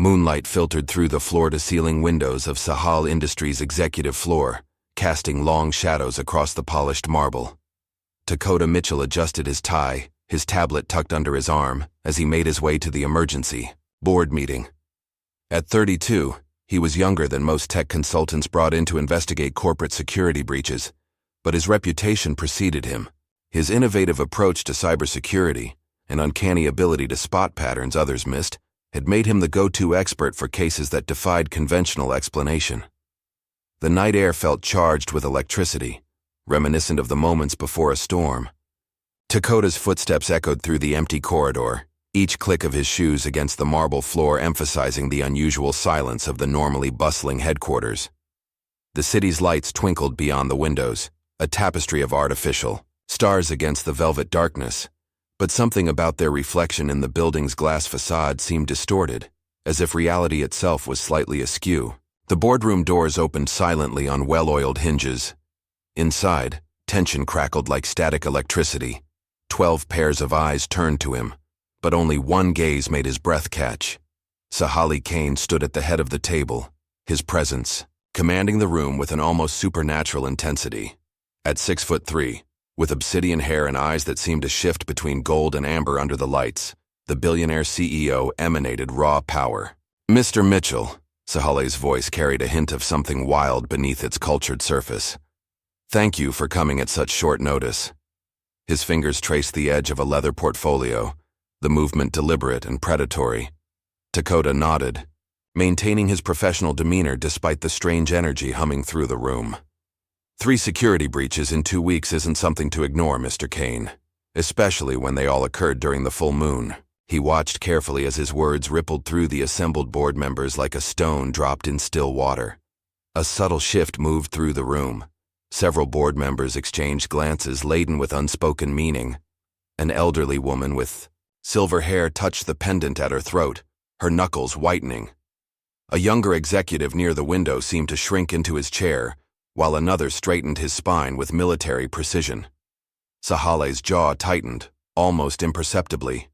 Moonlight filtered through the floor-to-ceiling windows of Sahal Industries' executive floor, casting long shadows across the polished marble. Dakota Mitchell adjusted his tie, his tablet tucked under his arm, as he made his way to the emergency board meeting. At 32, he was younger than most tech consultants brought in to investigate corporate security breaches, but his reputation preceded him. His innovative approach to cybersecurity, an uncanny ability to spot patterns others missed, had made him the go-to expert for cases that defied conventional explanation. The night air felt charged with electricity, reminiscent of the moments before a storm. Dakota's footsteps echoed through the empty corridor, each click of his shoes against the marble floor emphasizing the unusual silence of the normally bustling headquarters. The city's lights twinkled beyond the windows, a tapestry of artificial stars against the velvet darkness, but something about their reflection in the building's glass facade seemed distorted, as if reality itself was slightly askew. The boardroom doors opened silently on well-oiled hinges. Inside, tension crackled like static electricity. 12 pairs of eyes turned to him, but only one gaze made his breath catch. Sahali Kane stood at the head of the table, his presence commanding the room with an almost supernatural intensity. At 6'3", with obsidian hair and eyes that seemed to shift between gold and amber under the lights, the billionaire CEO emanated raw power. "Mr. Mitchell," Sahali's voice carried a hint of something wild beneath its cultured surface. "Thank you for coming at such short notice." His fingers traced the edge of a leather portfolio, the movement deliberate and predatory. Dakota nodded, maintaining his professional demeanor despite the strange energy humming through the room. 3 security breaches in 2 weeks isn't something to ignore, Mr. Kane, especially when they all occurred during the full moon. He watched carefully as his words rippled through the assembled board members like a stone dropped in still water. A subtle shift moved through the room. Several board members exchanged glances laden with unspoken meaning. An elderly woman with silver hair touched the pendant at her throat, her knuckles whitening. A younger executive near the window seemed to shrink into his chair, while another straightened his spine with military precision. Sahale's jaw tightened, almost imperceptibly.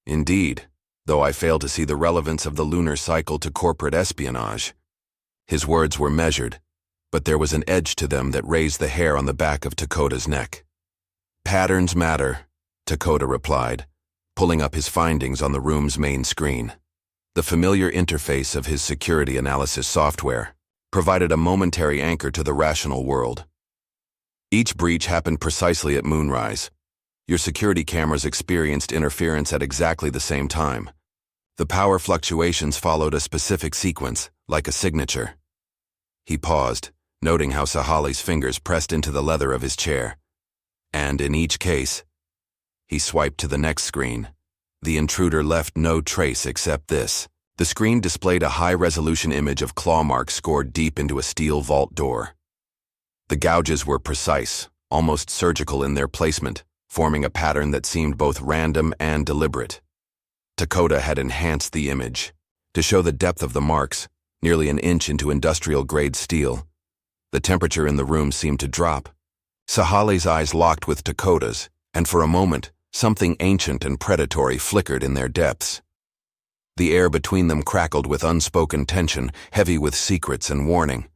Indeed, though I fail to see the relevance of the lunar cycle to corporate espionage. His words were measured, but there was an edge to them that raised the hair on the back of Dakota's neck. "Patterns matter," Dakota replied, pulling up his findings on the room's main screen. The familiar interface of his security analysis software provided a momentary anchor to the rational world. Each breach happened precisely at moonrise. Your security cameras experienced interference at exactly the same time. The power fluctuations followed a specific sequence, like a signature. He paused, noting how Sahali's fingers pressed into the leather of his chair. And in each case, he swiped to the next screen. The intruder left no trace except this. The screen displayed a high-resolution image of claw marks scored deep into a steel vault door. The gouges were precise, almost surgical in their placement, forming a pattern that seemed both random and deliberate. Dakota had enhanced the image to show the depth of the marks, nearly an inch into industrial-grade steel. The temperature in the room seemed to drop. Sahali's eyes locked with Dakota's, and for a moment, something ancient and predatory flickered in their depths. The air between them crackled with unspoken tension, heavy with secrets and warning.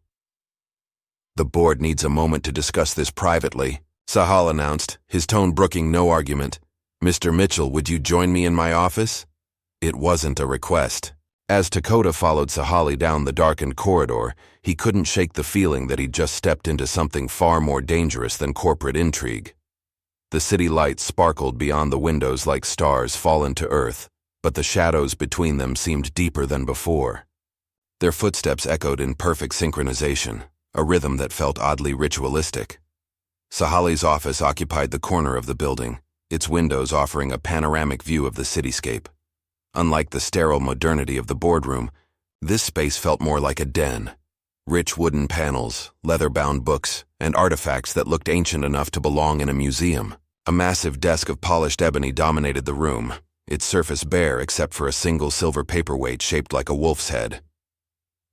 "The board needs a moment to discuss this privately," Sahal announced, his tone brooking no argument. "Mr. Mitchell, would you join me in my office?" It wasn't a request. As Dakota followed Sahali down the darkened corridor, he couldn't shake the feeling that he'd just stepped into something far more dangerous than corporate intrigue. The city lights sparkled beyond the windows like stars fallen to earth, but the shadows between them seemed deeper than before. Their footsteps echoed in perfect synchronization, a rhythm that felt oddly ritualistic. Sahali's office occupied the corner of the building, its windows offering a panoramic view of the cityscape. Unlike the sterile modernity of the boardroom, this space felt more like a den. Rich wooden panels, leather-bound books, and artifacts that looked ancient enough to belong in a museum. A massive desk of polished ebony dominated the room, its surface bare except for a single silver paperweight shaped like a wolf's head.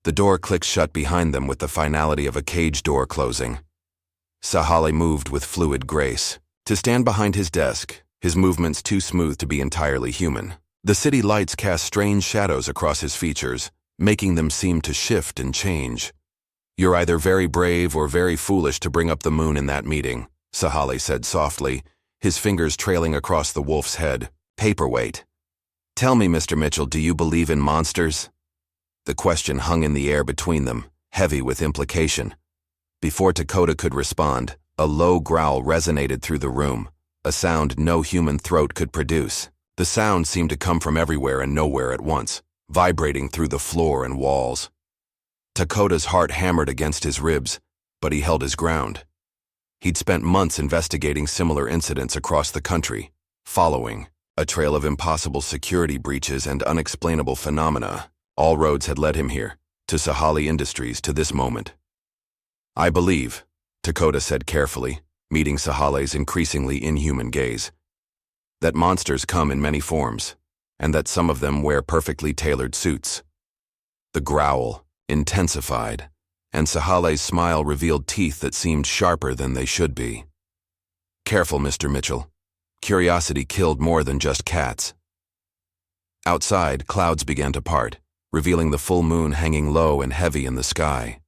The door clicked shut behind them with the finality of a cage door closing. Sahali moved with fluid grace. To stand behind his desk, his movements too smooth to be entirely human. The city lights cast strange shadows across his features, making them seem to shift and change. "You're either very brave or very foolish to bring up the moon in that meeting," Sahali said softly, his fingers trailing across the wolf's head. "Paperweight. Tell me, Mr. Mitchell, do you believe in monsters?" The question hung in the air between them, heavy with implication. Before Dakota could respond, a low growl resonated through the room, a sound no human throat could produce. The sound seemed to come from everywhere and nowhere at once, vibrating through the floor and walls. Dakota's heart hammered against his ribs, but he held his ground. He'd spent months investigating similar incidents across the country, following a trail of impossible security breaches and unexplainable phenomena. All roads had led him here, to Sahali Industries, to this moment. "I believe," Dakota said carefully, meeting Sahali's increasingly inhuman gaze, "that monsters come in many forms, and that some of them wear perfectly tailored suits." The growl intensified, and Sahali's smile revealed teeth that seemed sharper than they should be. "Careful, Mr. Mitchell. Curiosity killed more than just cats." Outside, clouds began to part, revealing the full moon hanging low and heavy in the sky.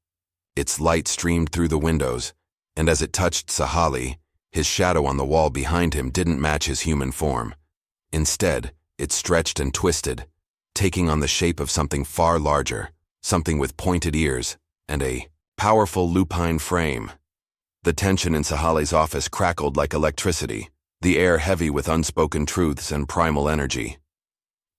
Its light streamed through the windows, and as it touched Sahali, his shadow on the wall behind him didn't match his human form. Instead, it stretched and twisted, taking on the shape of something far larger, something with pointed ears and a powerful lupine frame. The tension in Sahali's office crackled like electricity, the air heavy with unspoken truths and primal energy.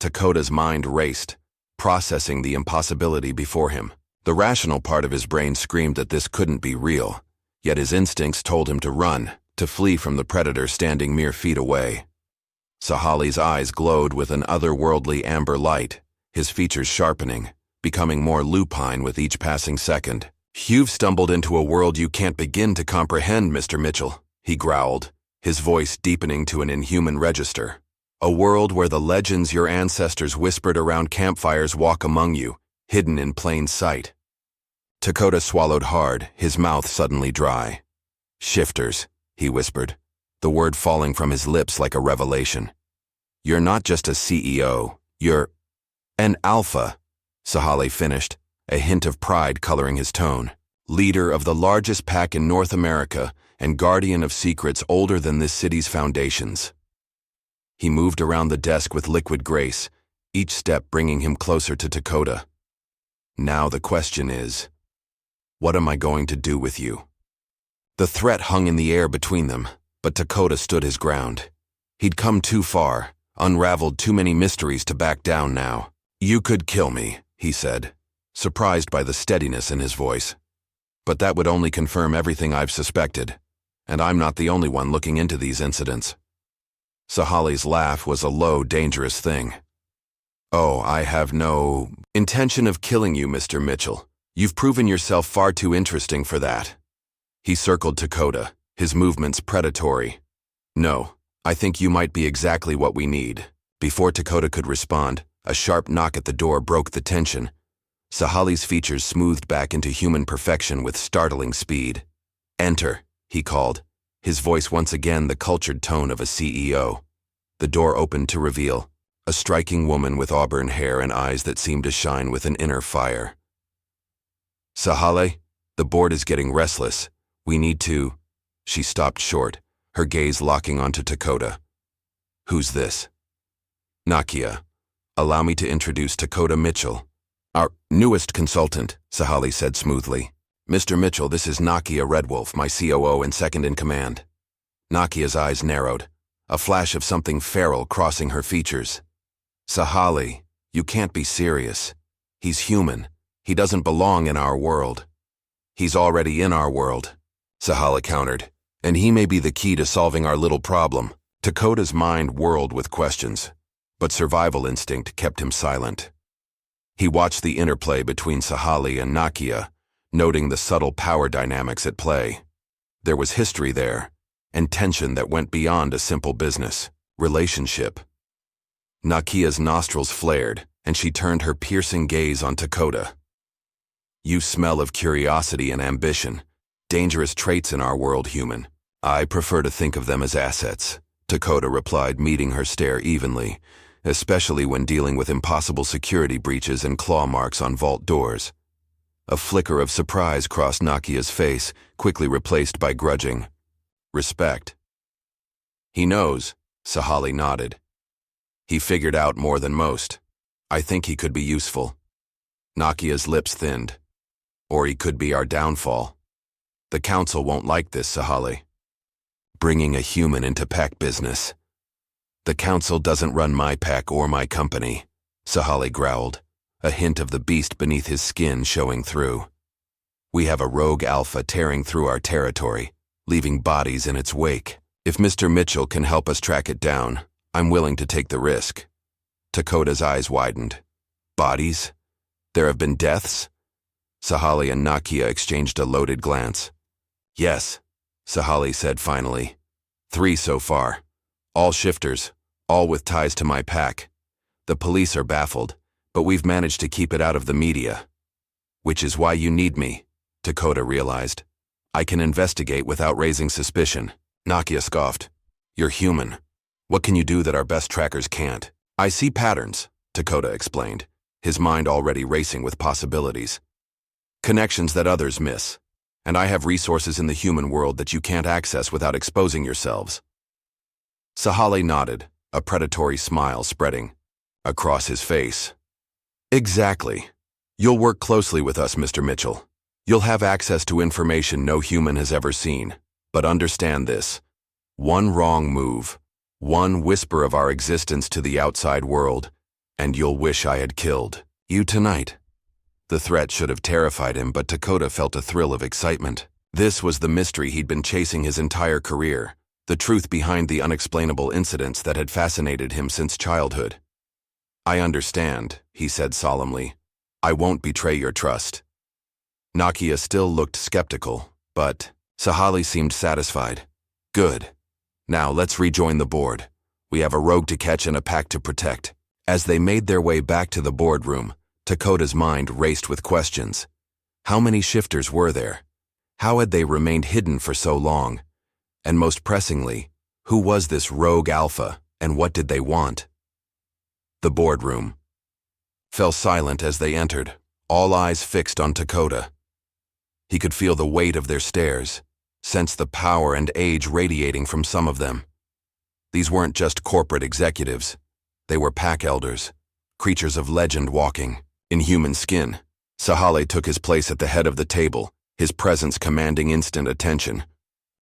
Dakota's mind raced, processing the impossibility before him. The rational part of his brain screamed that this couldn't be real, yet his instincts told him to run, to flee from the predator standing mere feet away. Sahali's eyes glowed with an otherworldly amber light, his features sharpening, becoming more lupine with each passing second. "You've stumbled into a world you can't begin to comprehend, Mr. Mitchell," he growled, his voice deepening to an inhuman register. "A world where the legends your ancestors whispered around campfires walk among you, hidden in plain sight." Dakota swallowed hard, his mouth suddenly dry. "Shifters," he whispered, the word falling from his lips like a revelation. "You're not just a CEO, you're an alpha," Sahali finished, a hint of pride coloring his tone. "Leader of the largest pack in North America and guardian of secrets older than this city's foundations." He moved around the desk with liquid grace, each step bringing him closer to Dakota. "Now the question is, what am I going to do with you?" The threat hung in the air between them, but Dakota stood his ground. He'd come too far, unraveled too many mysteries to back down now. "You could kill me," he said, surprised by the steadiness in his voice. "But that would only confirm everything I've suspected, and I'm not the only one looking into these incidents." Sahali's laugh was a low, dangerous thing. "Oh, I have no intention of killing you, Mr. Mitchell. You've proven yourself far too interesting for that." He circled Dakota, his movements predatory. "No, I think you might be exactly what we need." Before Dakota could respond, a sharp knock at the door broke the tension. Sahali's features smoothed back into human perfection with startling speed. "Enter," he called, his voice once again the cultured tone of a CEO. The door opened to reveal a striking woman with auburn hair and eyes that seemed to shine with an inner fire. "Sahali, the board is getting restless. We need to—" She stopped short, her gaze locking onto Dakota. "Who's this?" "Nakia. Allow me to introduce Dakota Mitchell, our newest consultant," Sahali said smoothly. "Mr. Mitchell, this is Nakia Redwolf, my COO and second in command." Nakia's eyes narrowed, a flash of something feral crossing her features. "Sahali, you can't be serious. He's human. He doesn't belong in our world." "He's already in our world," Sahali countered, "and he may be the key to solving our little problem." Dakota's mind whirled with questions, but survival instinct kept him silent. He watched the interplay between Sahali and Nakia, noting the subtle power dynamics at play. There was history there, and tension that went beyond a simple business relationship. Nakia's nostrils flared, and she turned her piercing gaze on Dakota. "You smell of curiosity and ambition, dangerous traits in our world, human. I prefer to think of them as assets," Dakota replied, meeting her stare evenly. especially when dealing with impossible security breaches and claw marks on vault doors. A flicker of surprise crossed Nakia's face, quickly replaced by grudging respect. "He knows," Sahali nodded. "He figured out more than most. I think he could be useful." Nakia's lips thinned. "Or he could be our downfall. The council won't like this, Sahali. Bringing a human into pack business. The council doesn't run my pack or my company," Sahali growled, a hint of the beast beneath his skin showing through. "We have a rogue alpha tearing through our territory, leaving bodies in its wake. If Mr. Mitchell can help us track it down, I'm willing to take the risk." Takoda's eyes widened. "Bodies? There have been deaths?" Sahali and Nakia exchanged a loaded glance. "Yes," Sahali said finally. "3 so far. All shifters, all with ties to my pack. The police are baffled, but we've managed to keep it out of the media. Which is why you need me," Takoda realized. "I can investigate without raising suspicion." Nakia scoffed. "You're human. What can you do that our best trackers can't?" "I see patterns," Takoda explained, his mind already racing with possibilities. "Connections that others miss. And I have resources in the human world that you can't access without exposing yourselves." Sahali nodded, a predatory smile spreading across his face. "Exactly. You'll work closely with us, Mr. Mitchell. You'll have access to information no human has ever seen. But understand this. One wrong move, one whisper of our existence to the outside world, and you'll wish I had killed you tonight." The threat should have terrified him, but Takoda felt a thrill of excitement. This was the mystery he'd been chasing his entire career, the truth behind the unexplainable incidents that had fascinated him since childhood. "I understand," he said solemnly. "I won't betray your trust." Nakia still looked skeptical, but Sahali seemed satisfied. "Good. Now let's rejoin the board. We have a rogue to catch and a pack to protect." As they made their way back to the boardroom, Takoda's mind raced with questions. How many shifters were there? How had they remained hidden for so long? And most pressingly, who was this rogue alpha, and what did they want? The boardroom fell silent as they entered, all eyes fixed on Takoda. He could feel the weight of their stares, sense the power and age radiating from some of them. These weren't just corporate executives. They were pack elders, creatures of legend walking in human skin. Sahali took his place at the head of the table, his presence commanding instant attention.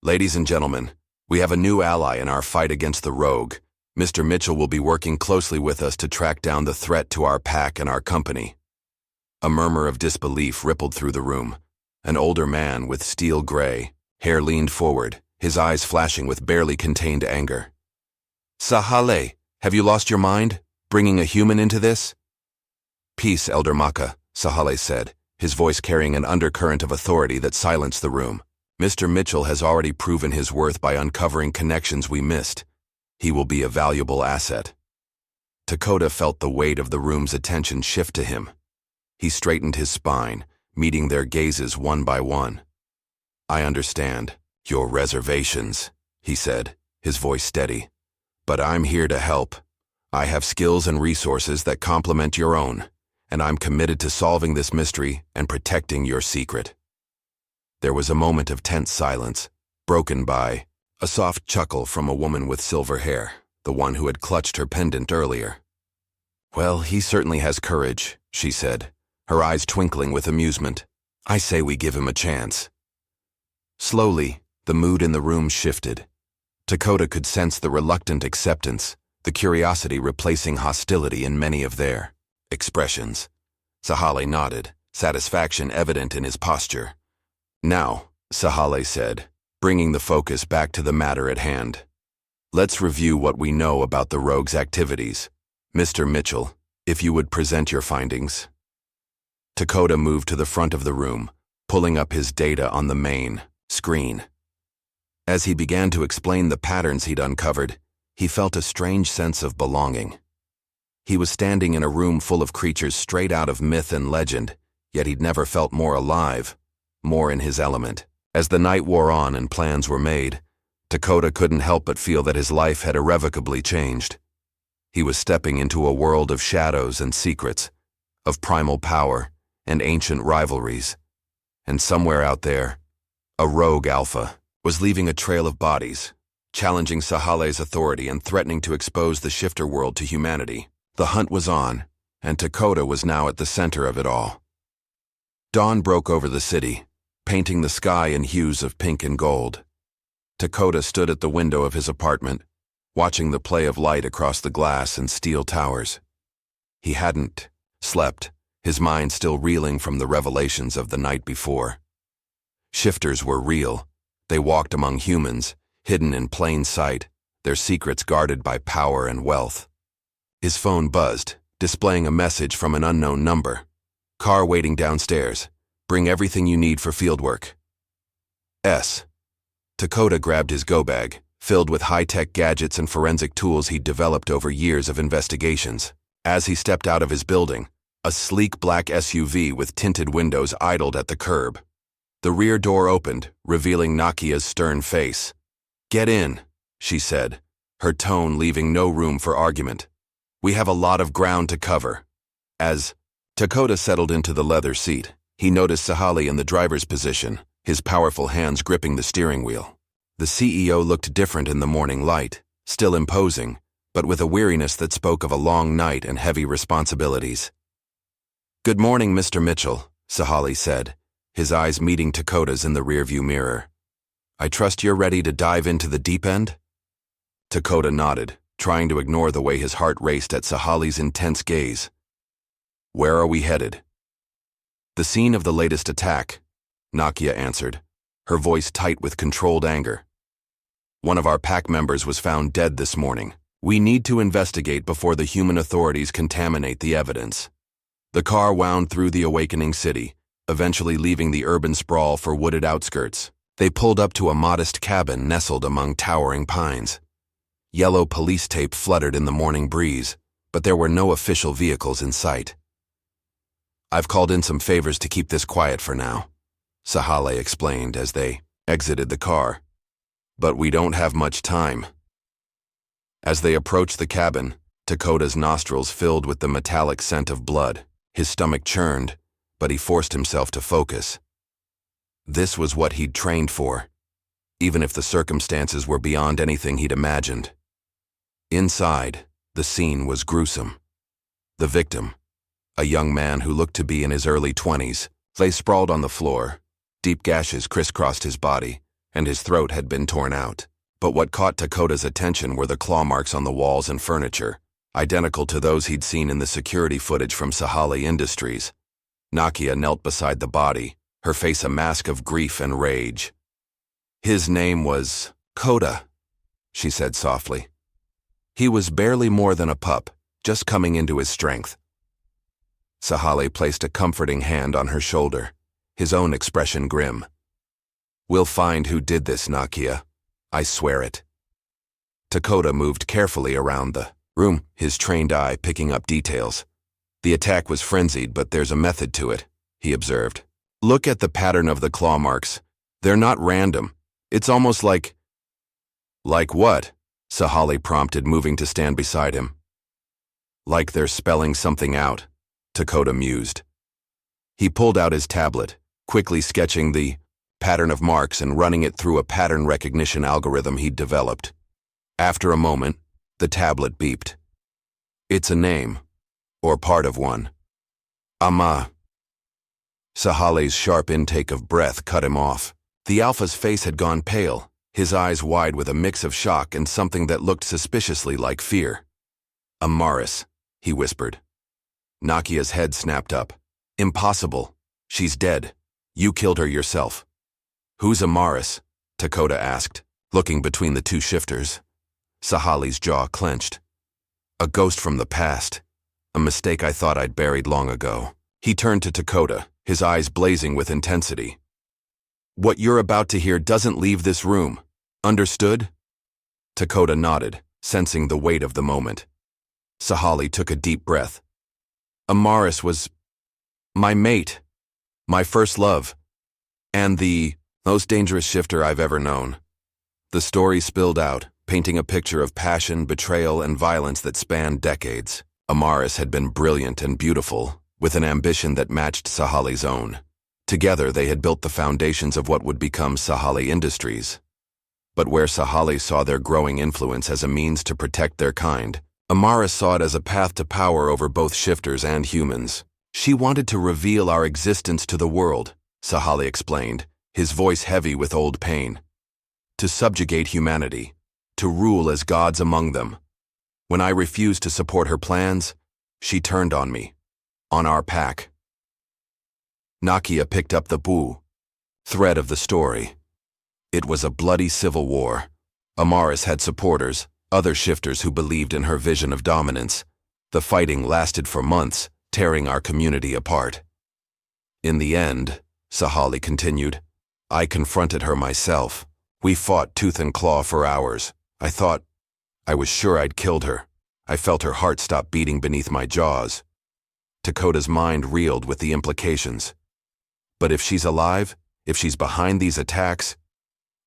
"Ladies and gentlemen, we have a new ally in our fight against the rogue. Mr. Mitchell will be working closely with us to track down the threat to our pack and our company." A murmur of disbelief rippled through the room. An older man with steel gray hair leaned forward, his eyes flashing with barely contained anger. "Sahali, have you lost your mind, bringing a human into this?" "Peace, Elder Maka," Sahali said, his voice carrying an undercurrent of authority that silenced the room. "Mr. Mitchell has already proven his worth by uncovering connections we missed. He will be a valuable asset." Takoda felt the weight of the room's attention shift to him. He straightened his spine, meeting their gazes one by one. "I understand your reservations," he said, his voice steady. "But I'm here to help. I have skills and resources that complement your own, and I'm committed to solving this mystery and protecting your secret." There was a moment of tense silence, broken by a soft chuckle from a woman with silver hair, the one who had clutched her pendant earlier. "Well, he certainly has courage," she said, her eyes twinkling with amusement. "I say we give him a chance." Slowly, the mood in the room shifted. Takoda could sense the reluctant acceptance, the curiosity replacing hostility in many of their expressions. Sahali nodded, satisfaction evident in his posture. "Now," Sahali said, bringing the focus back to the matter at hand. "Let's review what we know about the rogue's activities. Mr. Mitchell, if you would present your findings." Takoda moved to the front of the room, pulling up his data on the main screen. As he began to explain the patterns he'd uncovered, he felt a strange sense of belonging. He was standing in a room full of creatures straight out of myth and legend, yet he'd never felt more alive, more in his element. As the night wore on and plans were made, Takoda couldn't help but feel that his life had irrevocably changed. He was stepping into a world of shadows and secrets, of primal power and ancient rivalries. And somewhere out there, a rogue alpha was leaving a trail of bodies, challenging Sahale's authority and threatening to expose the shifter world to humanity. The hunt was on, and Dakota was now at the center of it all. Dawn broke over the city, painting the sky in hues of pink and gold. Dakota stood at the window of his apartment, watching the play of light across the glass and steel towers. He hadn't slept, his mind still reeling from the revelations of the night before. Shifters were real. They walked among humans, hidden in plain sight, their secrets guarded by power and wealth. His phone buzzed, displaying a message from an unknown number. Car waiting downstairs. Bring everything you need for fieldwork. Dakota grabbed his go-bag, filled with high-tech gadgets and forensic tools he'd developed over years of investigations. As he stepped out of his building, a sleek black SUV with tinted windows idled at the curb. The rear door opened, revealing Nakia's stern face. "Get in," she said, her tone leaving no room for argument. "We have a lot of ground to cover." As Dakota settled into the leather seat, he noticed Sahale in the driver's position, his powerful hands gripping the steering wheel. The CEO looked different in the morning light, still imposing, but with a weariness that spoke of a long night and heavy responsibilities. "Good morning, Mr. Mitchell," Sahale said, his eyes meeting Dakota's in the rearview mirror. "I trust you're ready to dive into the deep end?" Dakota nodded, trying to ignore the way his heart raced at Sahale's intense gaze. "Where are we headed?" "The scene of the latest attack," Nakia answered, her voice tight with controlled anger. "One of our pack members was found dead this morning. We need to investigate before the human authorities contaminate the evidence." The car wound through the awakening city, eventually leaving the urban sprawl for wooded outskirts. They pulled up to a modest cabin nestled among towering pines. Yellow police tape fluttered in the morning breeze, but there were no official vehicles in sight. "I've called in some favors to keep this quiet for now," Sahale explained as they exited the car. "But we don't have much time." As they approached the cabin, Dakota's nostrils filled with the metallic scent of blood. His stomach churned, but he forced himself to focus. This was what he'd trained for, even if the circumstances were beyond anything he'd imagined. Inside, the scene was gruesome. The victim, a young man who looked to be in his early 20s, lay sprawled on the floor. Deep gashes crisscrossed his body, and his throat had been torn out. But what caught Dakota's attention were the claw marks on the walls and furniture, identical to those he'd seen in the security footage from Sahale Industries. Nakia knelt beside the body, her face a mask of grief and rage. "His name was Koda," she said softly. "He was barely more than a pup, just coming into his strength." Sahale placed a comforting hand on her shoulder, his own expression grim. "We'll find who did this, Nakia. I swear it." Dakota moved carefully around the room, his trained eye picking up details. "The attack was frenzied, but there's a method to it," he observed. "Look at the pattern of the claw marks. They're not random. It's almost like—" "Like what?" Sahale prompted, moving to stand beside him. "Like they're spelling something out," Dakota mused. He pulled out his tablet, quickly sketching the pattern of marks and running it through a pattern recognition algorithm he'd developed. After a moment, the tablet beeped. "It's a name, or part of one. Ama." Sahale's sharp intake of breath cut him off. The alpha's face had gone pale, his eyes wide with a mix of shock and something that looked suspiciously like fear. "Amaris," he whispered. Nakia's head snapped up. "Impossible. She's dead. You killed her yourself." "Who's Amaris?" Dakota asked, looking between the two shifters. Sahale's jaw clenched. "A ghost from the past. A mistake I thought I'd buried long ago." He turned to Dakota, his eyes blazing with intensity. "What you're about to hear doesn't leave this room. Understood?" Dakota nodded, sensing the weight of the moment. Sahale took a deep breath. "Amaris was my mate, my first love, and the most dangerous shifter I've ever known." The story spilled out, painting a picture of passion, betrayal, and violence that spanned decades. Amaris had been brilliant and beautiful, with an ambition that matched Sahali's own. Together, they had built the foundations of what would become Sahali Industries. But where Sahali saw their growing influence as a means to protect their kind, Amaris saw it as a path to power over both shifters and humans. She wanted to reveal our existence to the world, Sahali explained, his voice heavy with old pain. To subjugate humanity, to rule as gods among them. When I refused to support her plans, she turned on me, on our pack. Nakia picked up the thread of the story. It was a bloody civil war. Amaris had supporters, other shifters who believed in her vision of dominance. The fighting lasted for months, tearing our community apart. In the end, Sahali continued, I confronted her myself. We fought tooth and claw for hours. I was sure I'd killed her. I felt her heart stop beating beneath my jaws. Dakota's mind reeled with the implications. But if she's alive, if she's behind these attacks,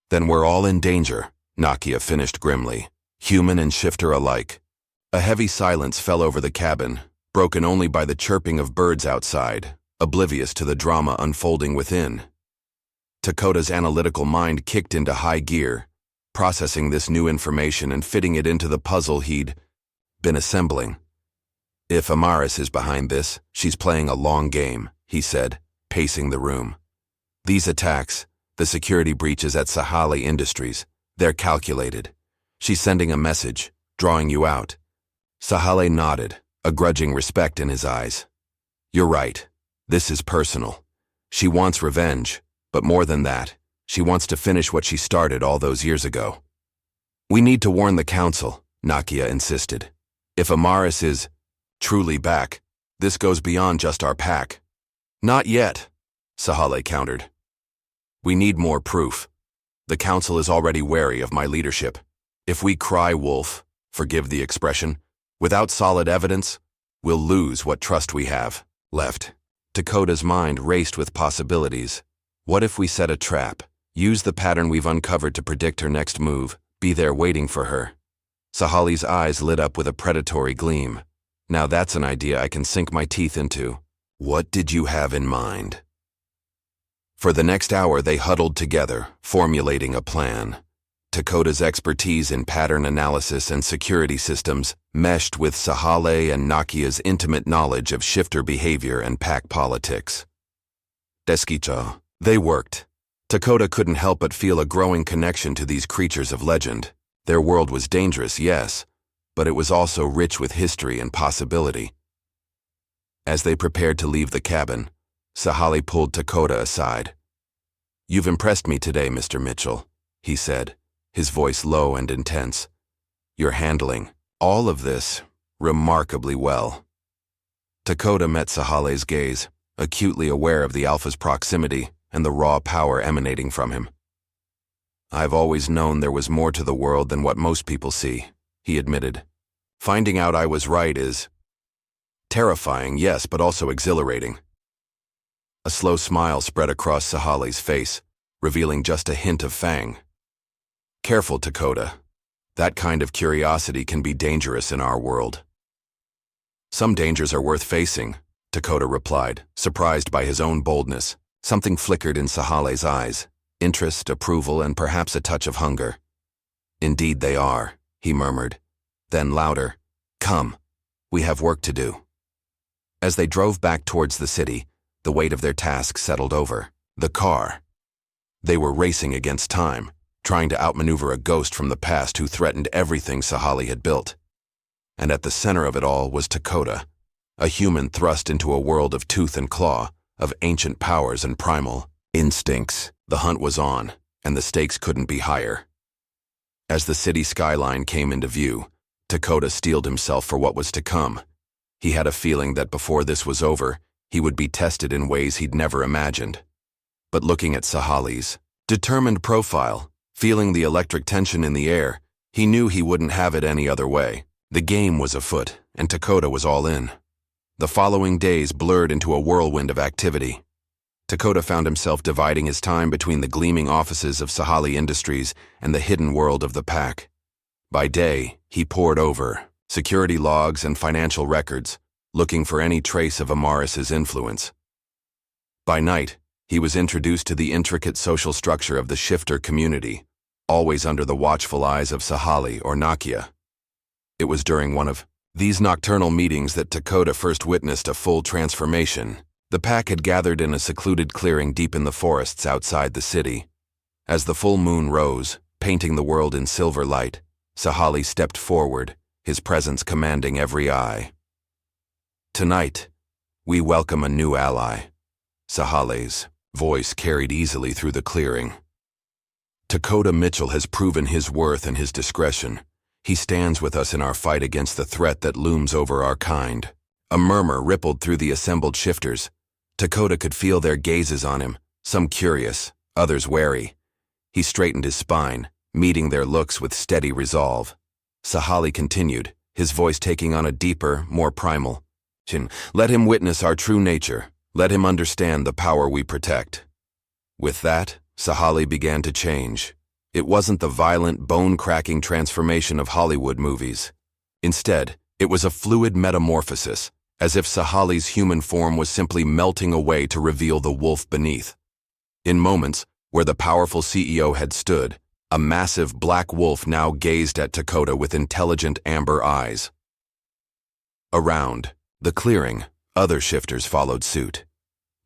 then we're all in danger, Nakia finished grimly, human and shifter alike. A heavy silence fell over the cabin, broken only by the chirping of birds outside, oblivious to the drama unfolding within. Dakota's analytical mind kicked into high gear, processing this new information and fitting it into the puzzle he'd been assembling. If Amaris is behind this, she's playing a long game, he said, pacing the room. These attacks, the security breaches at Sahali Industries, they're calculated. She's sending a message, drawing you out. Sahali nodded, a grudging respect in his eyes. You're right. This is personal. She wants revenge, but more than that, she wants to finish what she started all those years ago. We need to warn the council, Nakia insisted. If Amaris is truly back, this goes beyond just our pack. Not yet, Sahali countered. We need more proof. The council is already wary of my leadership. If we cry wolf, forgive the expression, without solid evidence, we'll lose what trust we have left. Dakota's mind raced with possibilities. What if we set a trap, use the pattern we've uncovered to predict her next move, be there waiting for her? Sahali's eyes lit up with a predatory gleam. Now that's an idea I can sink my teeth into. What did you have in mind? For the next hour, they huddled together, formulating a plan. Dakota's expertise in pattern analysis and security systems meshed with Sahali and Nakia's intimate knowledge of shifter behavior and pack politics. Deskicha. They worked. Dakota couldn't help but feel a growing connection to these creatures of legend. Their world was dangerous, yes, but it was also rich with history and possibility. As they prepared to leave the cabin, Sahali pulled Dakota aside. You've impressed me today, Mr. Mitchell, he said, his voice low and intense. You're handling all of this remarkably well. Dakota met Sahali's gaze, acutely aware of the Alpha's proximity and the raw power emanating from him. I've always known there was more to the world than what most people see, he admitted. Finding out I was right is terrifying, yes, but also exhilarating. A slow smile spread across Sahali's face, revealing just a hint of fang. Careful, Dakota. That kind of curiosity can be dangerous in our world. Some dangers are worth facing, Dakota replied, surprised by his own boldness. Something flickered in Sahali's eyes, interest, approval, and perhaps a touch of hunger. Indeed they are, he murmured. Then louder, come, we have work to do. As they drove back towards the city, the weight of their task settled over. The car. They were racing against time, trying to outmaneuver a ghost from the past who threatened everything Sahali had built. And at the center of it all was Dakota, a human thrust into a world of tooth and claw, of ancient powers and primal instincts. The hunt was on, and the stakes couldn't be higher. As the city skyline came into view, Dakota steeled himself for what was to come. He had a feeling that before this was over, he would be tested in ways he'd never imagined. But looking at Sahali's determined profile, feeling the electric tension in the air, he knew he wouldn't have it any other way. The game was afoot, and Dakota was all in. The following days blurred into a whirlwind of activity. Dakota found himself dividing his time between the gleaming offices of Sahali Industries and the hidden world of the pack. By day, he pored over security logs and financial records, looking for any trace of Amaris's influence. By night, he was introduced to the intricate social structure of the shifter community, always under the watchful eyes of Sahali or Nakia. It was during one of these nocturnal meetings that Dakota first witnessed a full transformation. The pack had gathered in a secluded clearing deep in the forests outside the city. As the full moon rose, painting the world in silver light, Sahali stepped forward, his presence commanding every eye. "Tonight, we welcome a new ally." Sahali's voice carried easily through the clearing. "Dakota Mitchell has proven his worth and his discretion. He stands with us in our fight against the threat that looms over our kind." A murmur rippled through the assembled shifters. Dakota could feel their gazes on him, some curious, others wary. He straightened his spine, meeting their looks with steady resolve. Sahali continued, his voice taking on a deeper, more primal. "Let him witness our true nature. Let him understand the power we protect." With that, Sahali began to change. It wasn't the violent, bone-cracking transformation of Hollywood movies. Instead, it was a fluid metamorphosis, as if Sahali's human form was simply melting away to reveal the wolf beneath. In moments where the powerful CEO had stood, a massive black wolf now gazed at Dakota with intelligent amber eyes. Around the clearing, other shifters followed suit.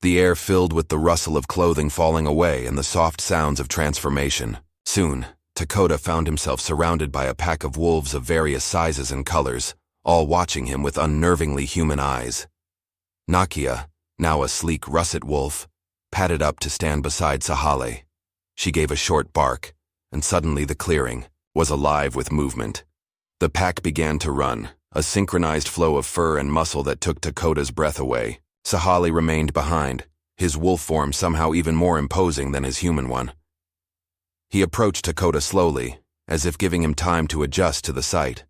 The air filled with the rustle of clothing falling away and the soft sounds of transformation. Soon, Dakota found himself surrounded by a pack of wolves of various sizes and colors, all watching him with unnervingly human eyes. Nakia, now a sleek russet wolf, padded up to stand beside Sahali. She gave a short bark, and suddenly the clearing was alive with movement. The pack began to run, a synchronized flow of fur and muscle that took Dakota's breath away. Sahali remained behind, his wolf form somehow even more imposing than his human one. He approached Dakota slowly, as if giving him time to adjust to the sight.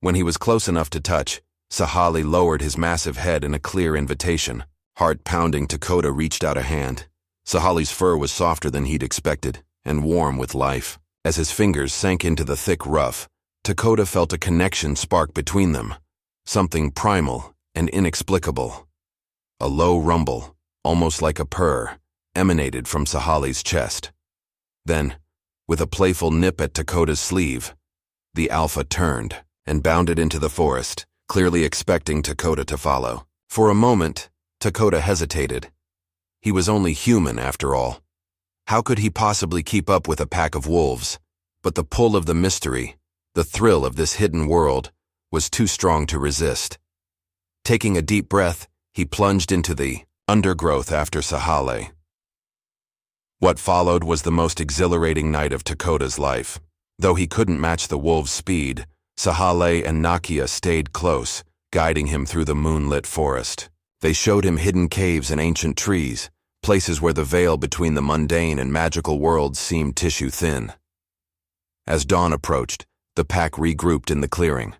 When he was close enough to touch, Sahali lowered his massive head in a clear invitation. Heart-pounding, Dakota reached out a hand. Sahali's fur was softer than he'd expected, and warm with life. As his fingers sank into the thick ruff, Dakota felt a connection spark between them, something primal and inexplicable. A low rumble, almost like a purr, emanated from Sahali's chest. Then, with a playful nip at Dakota's sleeve, the alpha turned and bounded into the forest, clearly expecting Dakota to follow. For a moment, Dakota hesitated. He was only human, after all. How could he possibly keep up with a pack of wolves? But the pull of the mystery, the thrill of this hidden world, was too strong to resist. Taking a deep breath, he plunged into the undergrowth after Sahali. What followed was the most exhilarating night of Dakota's life. Though he couldn't match the wolves' speed, Sahali and Nakia stayed close, guiding him through the moonlit forest. They showed him hidden caves and ancient trees, places where the veil between the mundane and magical worlds seemed tissue-thin. As dawn approached, the pack regrouped in the clearing.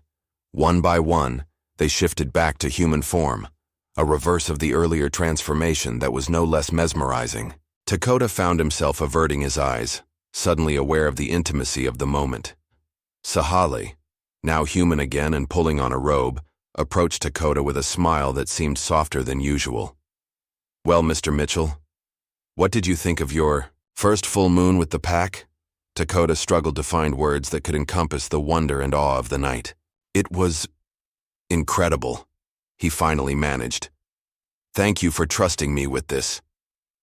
One by one, they shifted back to human form, a reverse of the earlier transformation that was no less mesmerizing. Dakota found himself averting his eyes, suddenly aware of the intimacy of the moment. Sahali, now human again and pulling on a robe, approached Dakota with a smile that seemed softer than usual. "Well, Mr. Mitchell, what did you think of your first full moon with the pack?" Dakota struggled to find words that could encompass the wonder and awe of the night. "It was incredible," he finally managed. "Thank you for trusting me with this."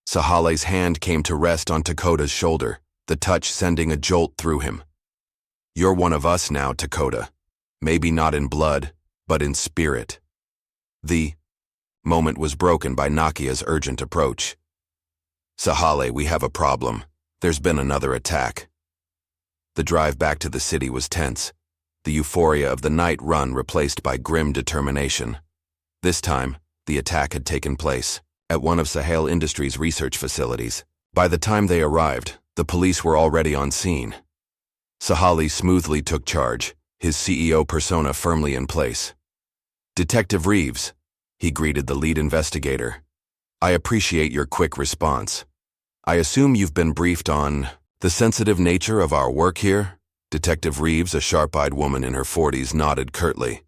Sahali's hand came to rest on Dakota's shoulder, the touch sending a jolt through him. "You're one of us now, Dakota. Maybe not in blood, but in spirit." The moment was broken by Nakia's urgent approach. "Sahali, we have a problem. There's been another attack." The drive back to the city was tense, the euphoria of the night run replaced by grim determination. This time, the attack had taken place at one of Sahel Industries' research facilities. By the time they arrived, the police were already on scene. Sahali smoothly took charge, his CEO persona firmly in place. "Detective Reeves," he greeted the lead investigator. "I appreciate your quick response. I assume you've been briefed on the sensitive nature of our work here?" Detective Reeves, a sharp-eyed woman in her 40s, nodded curtly.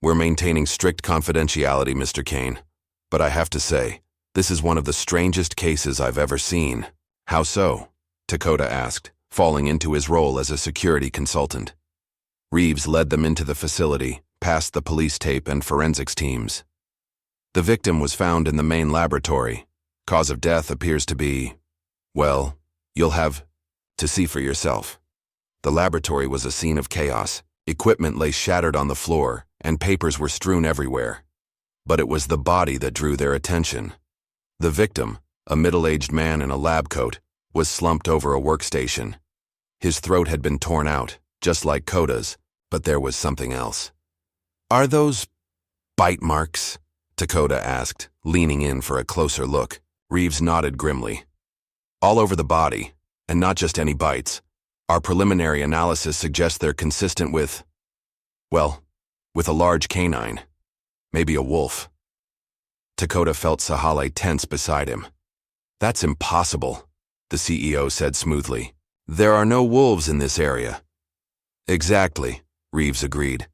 "We're maintaining strict confidentiality, Mr. Kane. But I have to say, this is one of the strangest cases I've ever seen." "How so?" Dakota asked, falling into his role as a security consultant. Reeves led them into the facility, past the police tape and forensics teams. The victim was found in the main laboratory. Cause of death appears to be, well, you'll have to see for yourself. The laboratory was a scene of chaos. Equipment lay shattered on the floor, and papers were strewn everywhere. But it was the body that drew their attention. The victim, a middle-aged man in a lab coat, was slumped over a workstation. His throat had been torn out, just like Koda's, but there was something else. "Are those bite marks?" Dakota asked, leaning in for a closer look. Reeves nodded grimly. "All over the body, and not just any bites. Our preliminary analysis suggests they're consistent with, well, with a large canine. Maybe a wolf." Dakota felt Sahale tense beside him. "That's impossible," the CEO said smoothly. "There are no wolves in this area." "Exactly," Reeves agreed,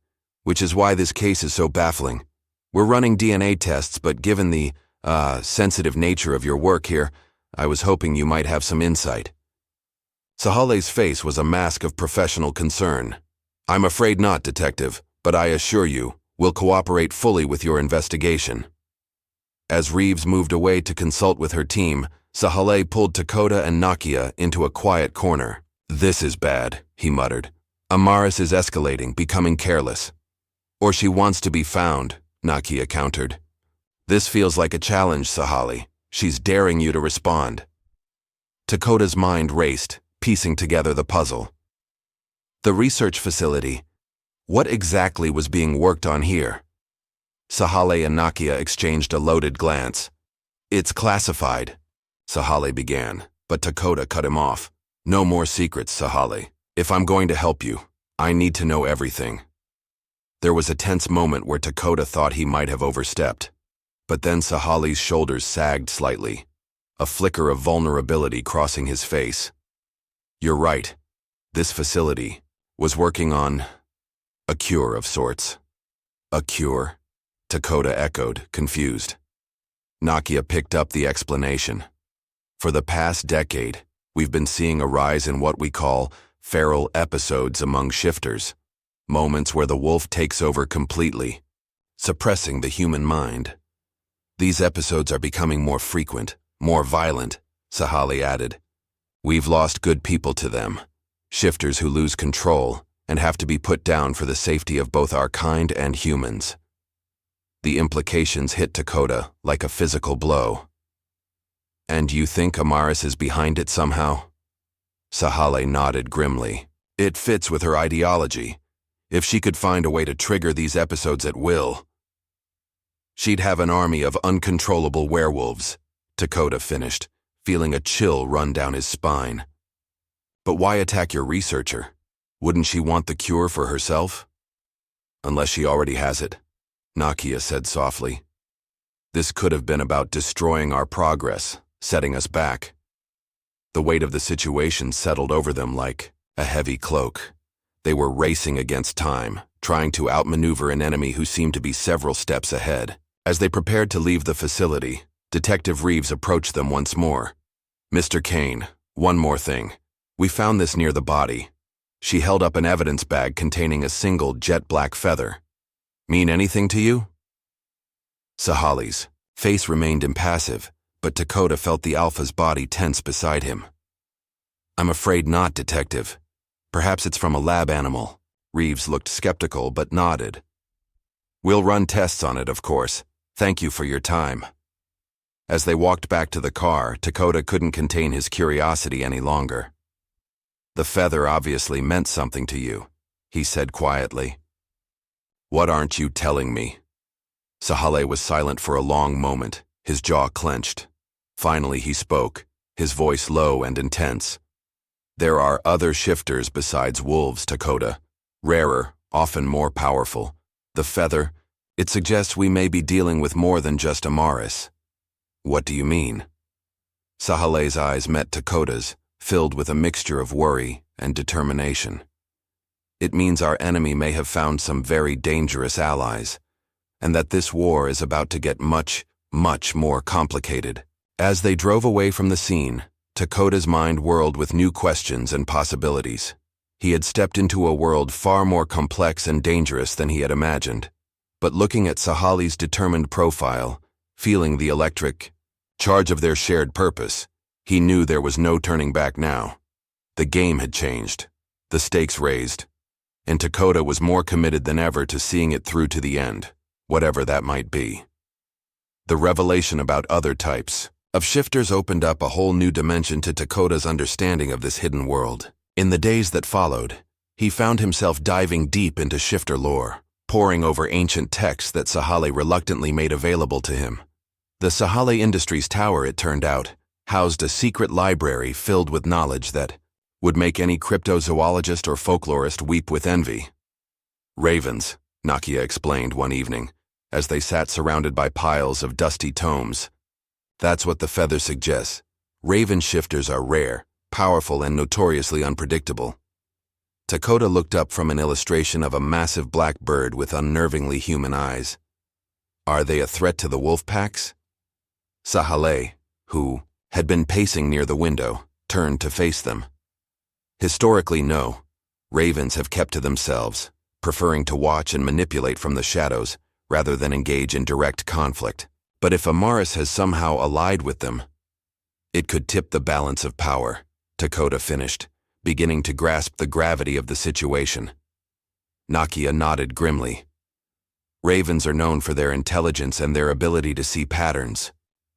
"which is why this case is so baffling. We're running DNA tests, but given the, sensitive nature of your work here, I was hoping you might have some insight." Sahale's face was a mask of professional concern. "I'm afraid not, Detective, but I assure you, we'll cooperate fully with your investigation." As Reeves moved away to consult with her team, Sahale pulled Dakota and Nakia into a quiet corner. "This is bad," he muttered. "Amaris is escalating, becoming careless." "Or she wants to be found," Nakia countered. "This feels like a challenge, Sahale. She's daring you to respond." Dakota's mind raced, piecing together the puzzle. The research facility. What exactly was being worked on here? Sahale and Nakia exchanged a loaded glance. "It's classified," Sahale began, but Dakota cut him off. "No more secrets, Sahale. If I'm going to help you, I need to know everything." There was a tense moment where Dakota thought he might have overstepped. But then Sahale's shoulders sagged slightly, a flicker of vulnerability crossing his face. "You're right. This facility was working on a cure of sorts." "A cure?" Dakota echoed, confused. Nakia picked up the explanation. "For the past decade, we've been seeing a rise in what we call feral episodes among shifters. Moments where the wolf takes over completely, suppressing the human mind. These episodes are becoming more frequent, more violent," Sahale added. "We've lost good people to them, shifters who lose control and have to be put down for the safety of both our kind and humans." The implications hit Dakota like a physical blow. "And you think Amaris is behind it somehow?" Sahale nodded grimly. "It fits with her ideology. If she could find a way to trigger these episodes at will, she'd have an army of uncontrollable werewolves," Dakota finished, feeling a chill run down his spine. "But why attack your researcher? Wouldn't she want the cure for herself?" "Unless she already has it," Nakia said softly. "This could have been about destroying our progress, setting us back." The weight of the situation settled over them like a heavy cloak. They were racing against time, trying to outmaneuver an enemy who seemed to be several steps ahead. As they prepared to leave the facility, Detective Reeves approached them once more. "Mr. Kane, one more thing. We found this near the body." She held up an evidence bag containing a single jet-black feather. "Mean anything to you?" Sahale's face remained impassive, but Dakota felt the Alpha's body tense beside him. "I'm afraid not, Detective. Perhaps it's from a lab animal." Reeves looked skeptical but nodded. "We'll run tests on it, of course. Thank you for your time." As they walked back to the car, Dakota couldn't contain his curiosity any longer. "The feather obviously meant something to you," he said quietly. "What aren't you telling me?" Sahale was silent for a long moment, his jaw clenched. Finally he spoke, his voice low and intense. "There are other shifters besides wolves, Dakota. Rarer, often more powerful. The feather, it suggests we may be dealing with more than just Amaris." "What do you mean?" Sahale's eyes met Dakota's, filled with a mixture of worry and determination. It means our enemy may have found some very dangerous allies, and that this war is about to get much, much more complicated. As they drove away from the scene, Takoda's mind whirled with new questions and possibilities. He had stepped into a world far more complex and dangerous than he had imagined. But looking at Sahali's determined profile, feeling the electric charge of their shared purpose, he knew there was no turning back now. The game had changed, the stakes raised, and Takoda was more committed than ever to seeing it through to the end, whatever that might be. The revelation about other types of shifters opened up a whole new dimension to Takoda's understanding of this hidden world. In the days that followed, he found himself diving deep into shifter lore, poring over ancient texts that Sahali reluctantly made available to him. The Sahali Industries Tower, it turned out, housed a secret library filled with knowledge that would make any cryptozoologist or folklorist weep with envy. Ravens, Nakia explained one evening, as they sat surrounded by piles of dusty tomes. That's what the feather suggests. Raven shifters are rare, powerful, and notoriously unpredictable. Takoda looked up from an illustration of a massive black bird with unnervingly human eyes. Are they a threat to the wolf packs? Sahale, who had been pacing near the window, turned to face them. Historically, no. Ravens have kept to themselves, preferring to watch and manipulate from the shadows rather than engage in direct conflict. But if Amaris has somehow allied with them, it could tip the balance of power, Takoda finished, beginning to grasp the gravity of the situation. Nakia nodded grimly. Ravens are known for their intelligence and their ability to see patterns.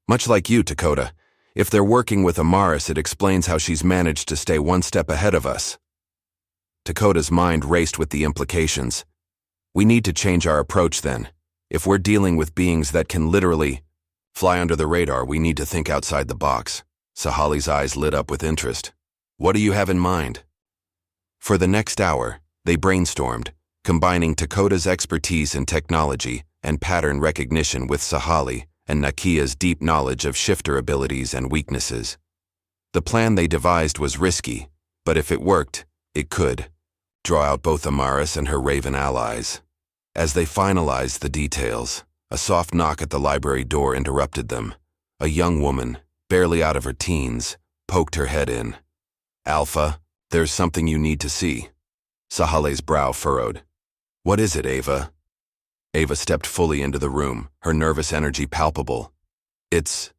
Much like you, Takoda, if they're working with Amaris, it explains how she's managed to stay one step ahead of us. Takoda's mind raced with the implications. We need to change our approach then. If we're dealing with beings that can literally fly under the radar, we need to think outside the box. Sahali's eyes lit up with interest. What do you have in mind? For the next hour, they brainstormed, combining Takoda's expertise in technology and pattern recognition with Sahali and Nakia's deep knowledge of shifter abilities and weaknesses. The plan they devised was risky, but if it worked, it could draw out both Amaris and her Raven allies. As they finalized the details, a soft knock at the library door interrupted them. A young woman, barely out of her teens, poked her head in. Alpha, there's something you need to see. Sahale's brow furrowed. What is it, Ava? Ava stepped fully into the room, her nervous energy palpable. It's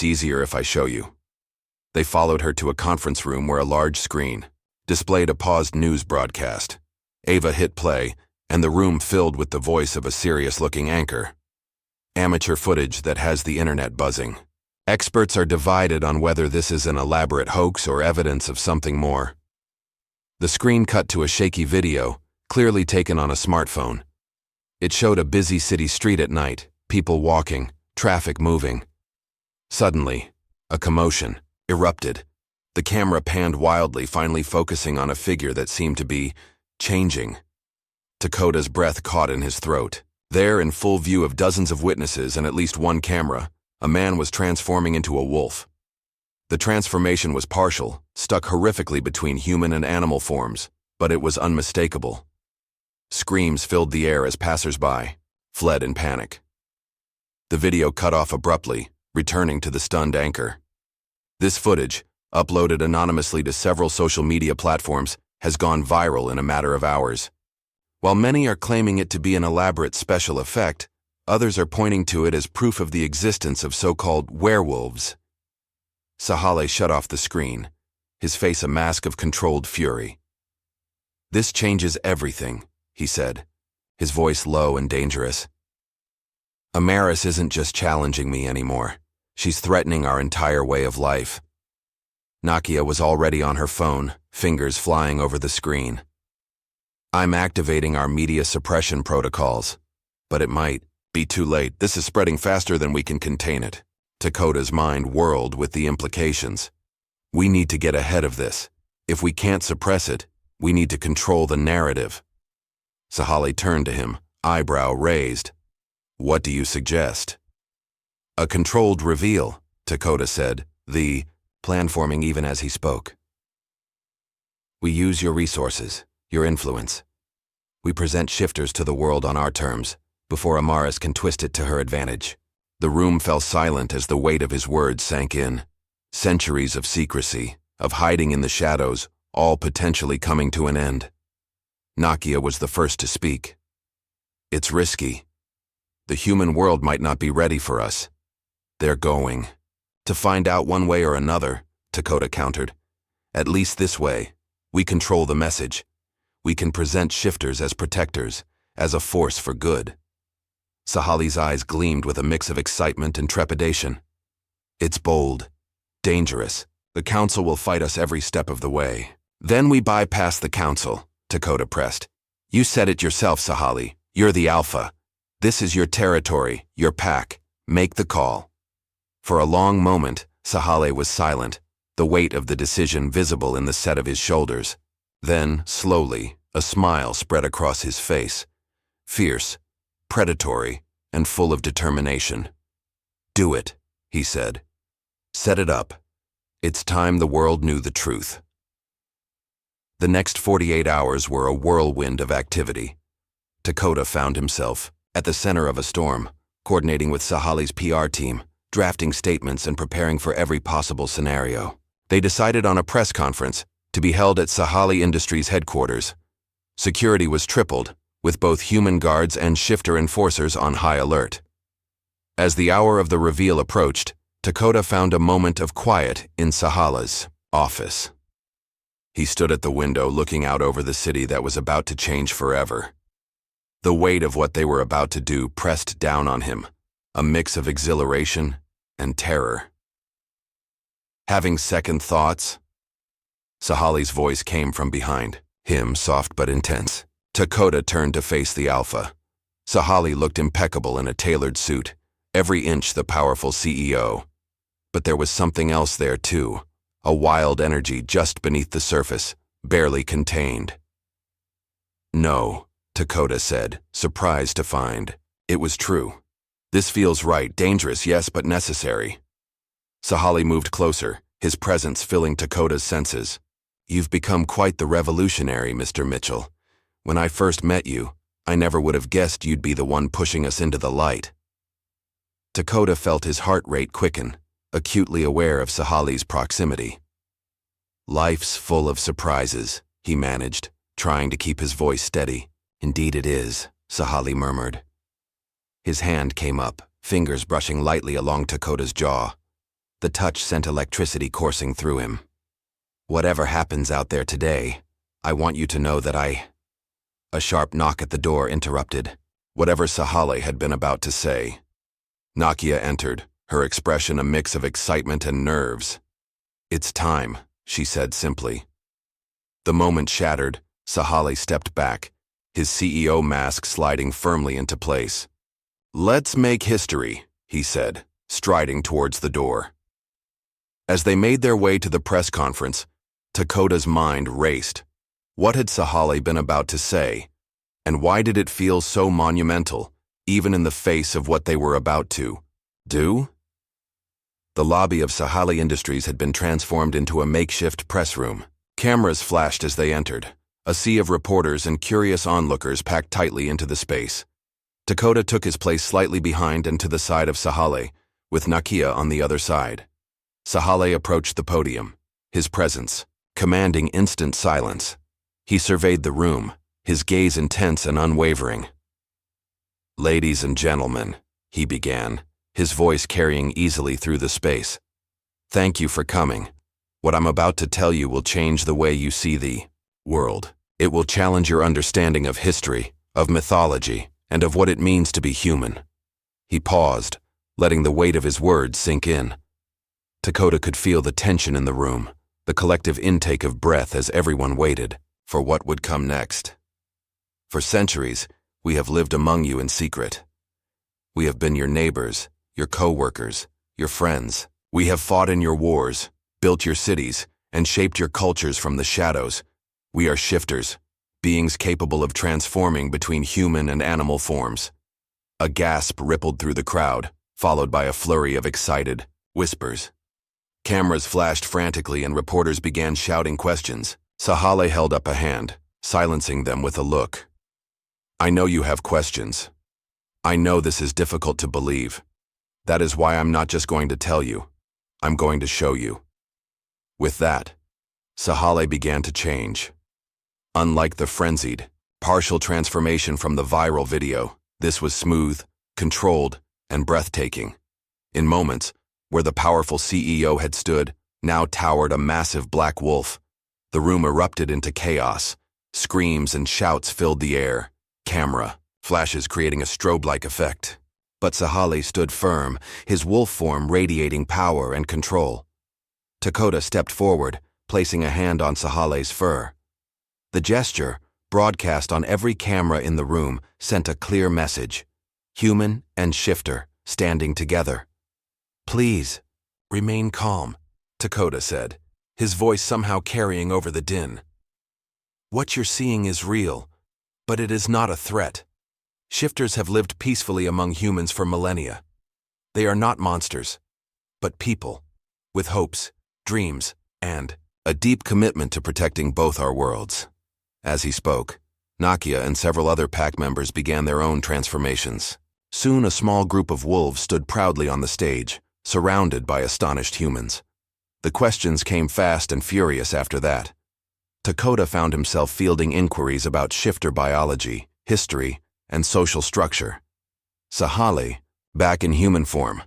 easier if I show you. They followed her to a conference room where a large screen displayed a paused news broadcast. Ava hit play, and the room filled with the voice of a serious-looking anchor. Amateur footage that has the internet buzzing. Experts are divided on whether this is an elaborate hoax or evidence of something more. The screen cut to a shaky video, clearly taken on a smartphone. It showed a busy city street at night, people walking, traffic moving. Suddenly, a commotion erupted. The camera panned wildly, finally focusing on a figure that seemed to be changing. Takoda's breath caught in his throat. There, in full view of dozens of witnesses and at least one camera, a man was transforming into a wolf. The transformation was partial, stuck horrifically between human and animal forms, but it was unmistakable. Screams filled the air as passers-by fled in panic. The video cut off abruptly, returning to the stunned anchor. This footage, uploaded anonymously to several social media platforms, has gone viral in a matter of hours. While many are claiming it to be an elaborate special effect, others are pointing to it as proof of the existence of so-called werewolves. Sahale shut off the screen, his face a mask of controlled fury. This changes everything, he said, his voice low and dangerous. Amaris isn't just challenging me anymore. She's threatening our entire way of life. Nakia was already on her phone, fingers flying over the screen. I'm activating our media suppression protocols, but it might be too late. This is spreading faster than we can contain it. Takoda's mind whirled with the implications. We need to get ahead of this. If we can't suppress it, we need to control the narrative. Sahali turned to him, eyebrow raised. What do you suggest? A controlled reveal, Takoda said, the plan forming even as he spoke. We use your resources. your influence. We present shifters to the world on our terms, before Amaris can twist it to her advantage. The room fell silent as the weight of his words sank in. Centuries of secrecy, of hiding in the shadows, all potentially coming to an end. Nakia was the first to speak. It's risky. The human world might not be ready for us. They're going. To find out one way or another, Dakota countered. At least this way, we control the message. We can present shifters as protectors, as a force for good. Sahali's eyes gleamed with a mix of excitement and trepidation. It's bold, dangerous. The council will fight us every step of the way. Then we bypass the council, Dakota pressed. You said it yourself, Sahali. You're the alpha. This is your territory, your pack. Make the call. For a long moment, Sahale was silent, the weight of the decision visible in the set of his shoulders. Then, slowly, a smile spread across his face. Fierce, predatory, and full of determination. Do it, he said. Set it up. It's time the world knew the truth. The next 48 hours were a whirlwind of activity. Dakota found himself at the center of a storm, coordinating with Sahali's PR team, drafting statements and preparing for every possible scenario. They decided on a press conference to be held at Sahali Industries headquarters. Security was tripled, with both human guards and shifter enforcers on high alert. As the hour of the reveal approached, Dakota found a moment of quiet in Sahala's office. He stood at the window looking out over the city that was about to change forever. The weight of what they were about to do pressed down on him, a mix of exhilaration and terror. Having second thoughts? Sahali's voice came from behind him, soft but intense. Dakota turned to face the alpha. Sahali looked impeccable in a tailored suit, every inch the powerful CEO. But there was something else there too, a wild energy just beneath the surface, barely contained. No, Dakota said, surprised to find it was true. This feels right, dangerous, yes, but necessary. Sahali moved closer, his presence filling Dakota's senses. You've become quite the revolutionary, Mr. Mitchell. When I first met you, I never would have guessed you'd be the one pushing us into the light. Dakota felt his heart rate quicken, acutely aware of Sahali's proximity. Life's full of surprises, he managed, trying to keep his voice steady. Indeed it is, Sahali murmured. His hand came up, fingers brushing lightly along Dakota's jaw. The touch sent electricity coursing through him. Whatever happens out there today, I want you to know that A sharp knock at the door interrupted whatever Sahale had been about to say. Nakia entered, her expression a mix of excitement and nerves. It's time, she said simply. The moment shattered, Sahale stepped back, his CEO mask sliding firmly into place. Let's make history, he said, striding towards the door. As they made their way to the press conference, Dakota's mind raced. What had Sahale been about to say? And why did it feel so monumental, even in the face of what they were about to do? The lobby of Sahali Industries had been transformed into a makeshift press room. Cameras flashed as they entered, a sea of reporters and curious onlookers packed tightly into the space. Dakota took his place slightly behind and to the side of Sahale, with Nakia on the other side. Sahale approached the podium, his presence commanding instant silence. He surveyed the room, his gaze intense and unwavering. Ladies and gentlemen, he began, his voice carrying easily through the space. Thank you for coming. What I'm about to tell you will change the way you see the world. It will challenge your understanding of history, of mythology, and of what it means to be human. He paused, letting the weight of his words sink in. Dakota could feel the tension in the room, the collective intake of breath as everyone waited for what would come next. For centuries, we have lived among you in secret. We have been your neighbors, your co-workers, your friends. We have fought in your wars, built your cities, and shaped your cultures from the shadows. We are shifters, beings capable of transforming between human and animal forms. A gasp rippled through the crowd, followed by a flurry of excited whispers. Cameras flashed frantically and reporters began shouting questions. Sahale held up a hand, silencing them with a look. "I know you have questions. I know this is difficult to believe. That is why I'm not just going to tell you. I'm going to show you." With that, Sahale began to change. Unlike the frenzied, partial transformation from the viral video, this was smooth, controlled, and breathtaking. In moments, where the powerful CEO had stood, now towered a massive black wolf. The room erupted into chaos. Screams and shouts filled the air, camera flashes creating a strobe-like effect. But Sahale stood firm, his wolf form radiating power and control. Dakota stepped forward, placing a hand on Sahale's fur. The gesture, broadcast on every camera in the room, sent a clear message. Human and shifter, standing together. "Please, remain calm," Dakota said, his voice somehow carrying over the din. "What you're seeing is real, but it is not a threat. Shifters have lived peacefully among humans for millennia. They are not monsters, but people, with hopes, dreams, and a deep commitment to protecting both our worlds." As he spoke, Nakia and several other pack members began their own transformations. Soon a small group of wolves stood proudly on the stage, surrounded by astonished humans. The questions came fast and furious after that. Dakota found himself fielding inquiries about shifter biology, history, and social structure. Sahale, back in human form,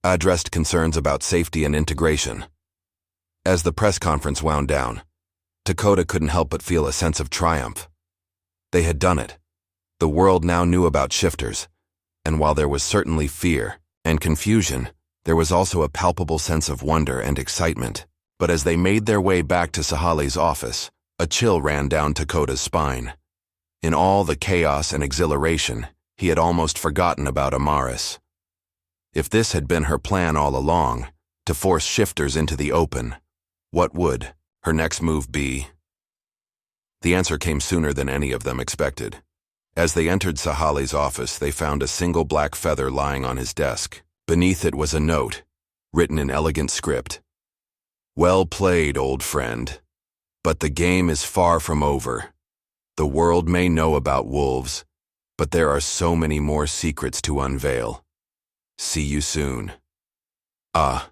addressed concerns about safety and integration. As the press conference wound down, Dakota couldn't help but feel a sense of triumph. They had done it. The world now knew about shifters, and while there was certainly fear and confusion, there was also a palpable sense of wonder and excitement. But as they made their way back to Sahale's office, a chill ran down Dakota's spine. In all the chaos and exhilaration, he had almost forgotten about Amaris. If this had been her plan all along, to force shifters into the open, what would her next move be? The answer came sooner than any of them expected. As they entered Sahale's office, they found a single black feather lying on his desk. Beneath it was a note, written in elegant script. "Well played, old friend. But the game is far from over. The world may know about wolves, but there are so many more secrets to unveil. See you soon." Ah.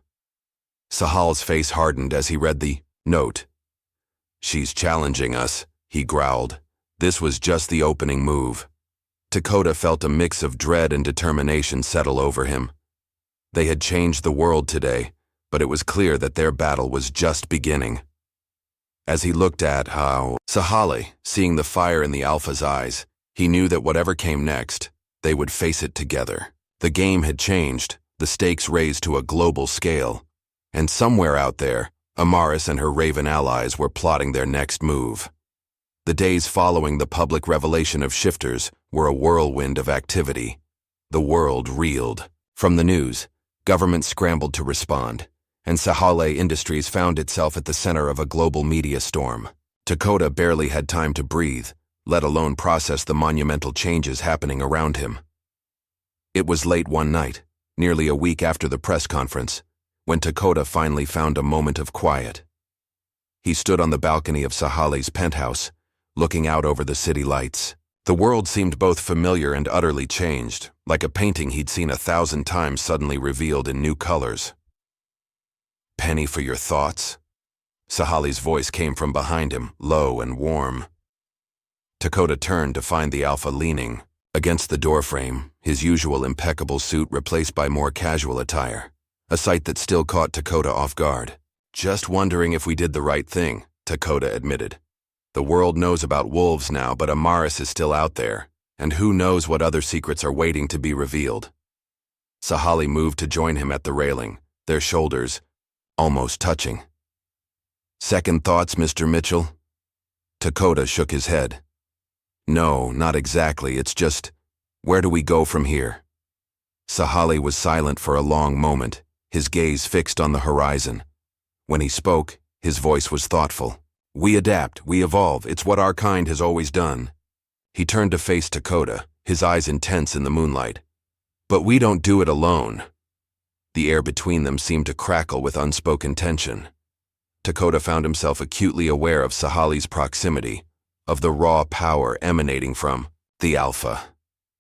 Sahal's face hardened as he read the note. "She's challenging us," he growled. This was just the opening move. Dakota felt a mix of dread and determination settle over him. They had changed the world today, but it was clear that their battle was just beginning. As he looked at Sahale, seeing the fire in the Alpha's eyes, he knew that whatever came next, they would face it together. The game had changed, the stakes raised to a global scale, and somewhere out there, Amaris and her Raven allies were plotting their next move. The days following the public revelation of shifters were a whirlwind of activity. The world reeled. From the news, governments scrambled to respond, and Sahale Industries found itself at the center of a global media storm. Dakota barely had time to breathe, let alone process the monumental changes happening around him. It was late one night, nearly a week after the press conference, when Dakota finally found a moment of quiet. He stood on the balcony of Sahale's penthouse, looking out over the city lights. The world seemed both familiar and utterly changed, like a painting he'd seen 1,000 times suddenly revealed in new colors. "Penny for your thoughts?" Sahale's voice came from behind him, low and warm. Dakota turned to find the Alpha leaning against the doorframe, his usual impeccable suit replaced by more casual attire, a sight that still caught Dakota off guard. "Just wondering if we did the right thing," Dakota admitted. "The world knows about wolves now, but Amaris is still out there, and who knows what other secrets are waiting to be revealed." Sahale moved to join him at the railing, their shoulders almost touching. "Second thoughts, Mr. Mitchell?" Dakota shook his head. "No, not exactly. It's just, where do we go from here?" Sahale was silent for a long moment, his gaze fixed on the horizon. When he spoke, his voice was thoughtful. "We adapt, we evolve, it's what our kind has always done." He turned to face Dakota, his eyes intense in the moonlight. "But we don't do it alone." The air between them seemed to crackle with unspoken tension. Dakota found himself acutely aware of Sahale's proximity, of the raw power emanating from the Alpha.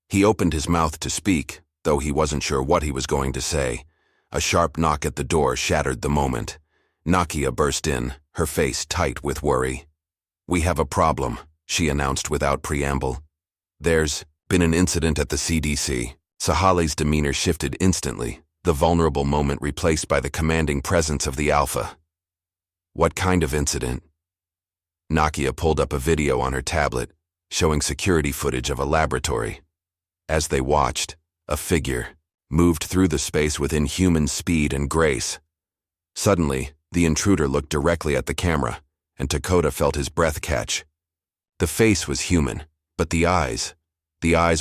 He opened his mouth to speak, though he wasn't sure what he was going to say. A sharp knock at the door shattered the moment. Nakia burst in, her face tight with worry. "We have a problem," she announced without preamble. "There's been an incident at the CDC." Sahali's demeanor shifted instantly, the vulnerable moment replaced by the commanding presence of the Alpha. "What kind of incident?" Nakia pulled up a video on her tablet, showing security footage of a laboratory. As they watched, a figure moved through the space with inhuman speed and grace. Suddenly, the intruder looked directly at the camera, and Dakota felt his breath catch. The face was human, but the eyes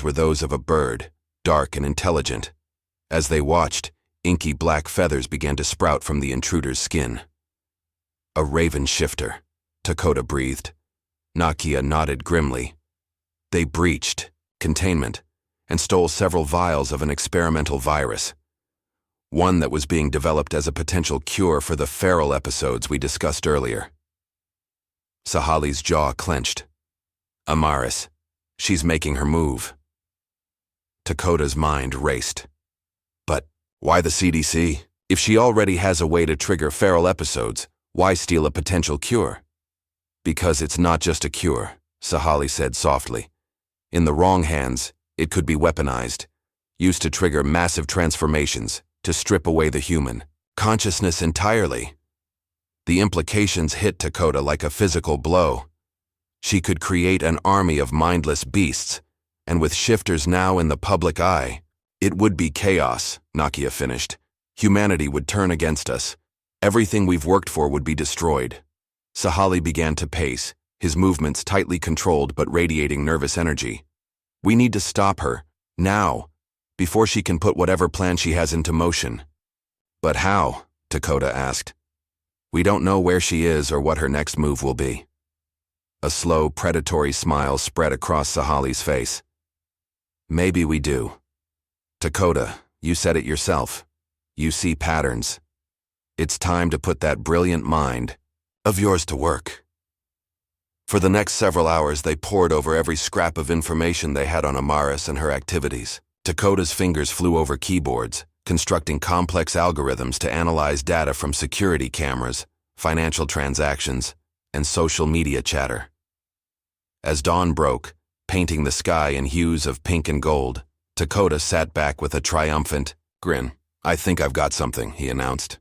were those of a bird, dark and intelligent. As they watched, inky black feathers began to sprout from the intruder's skin. "A raven shifter," Dakota breathed. Nakia nodded grimly. "They breached containment and stole several vials of an experimental virus, one that was being developed as a potential cure for the feral episodes we discussed earlier." Sahali's jaw clenched. "Amaris, she's making her move." Dakota's mind raced. "But why the CDC? If she already has a way to trigger feral episodes, why steal a potential cure?" "Because it's not just a cure," Sahali said softly. "In the wrong hands, it could be weaponized, used to trigger massive transformations, to strip away the human consciousness entirely." The implications hit Dakota like a physical blow. She could create an army of mindless beasts, and with shifters now in the public eye, it would be chaos, Nakia finished. Humanity would turn against us. Everything we've worked for would be destroyed. Sahali began to pace, his movements tightly controlled but radiating nervous energy. "We need to stop her, now, before she can put whatever plan she has into motion." "But how?" Dakota asked. "We don't know where she is or what her next move will be." A slow, predatory smile spread across Sahali's face. "Maybe we do. Dakota, you said it yourself. You see patterns. It's time to put that brilliant mind of yours to work." For the next several hours, they pored over every scrap of information they had on Amaris and her activities. Dakota's fingers flew over keyboards, constructing complex algorithms to analyze data from security cameras, financial transactions, and social media chatter. As dawn broke, painting the sky in hues of pink and gold, Dakota sat back with a triumphant grin. "I think I've got something," he announced.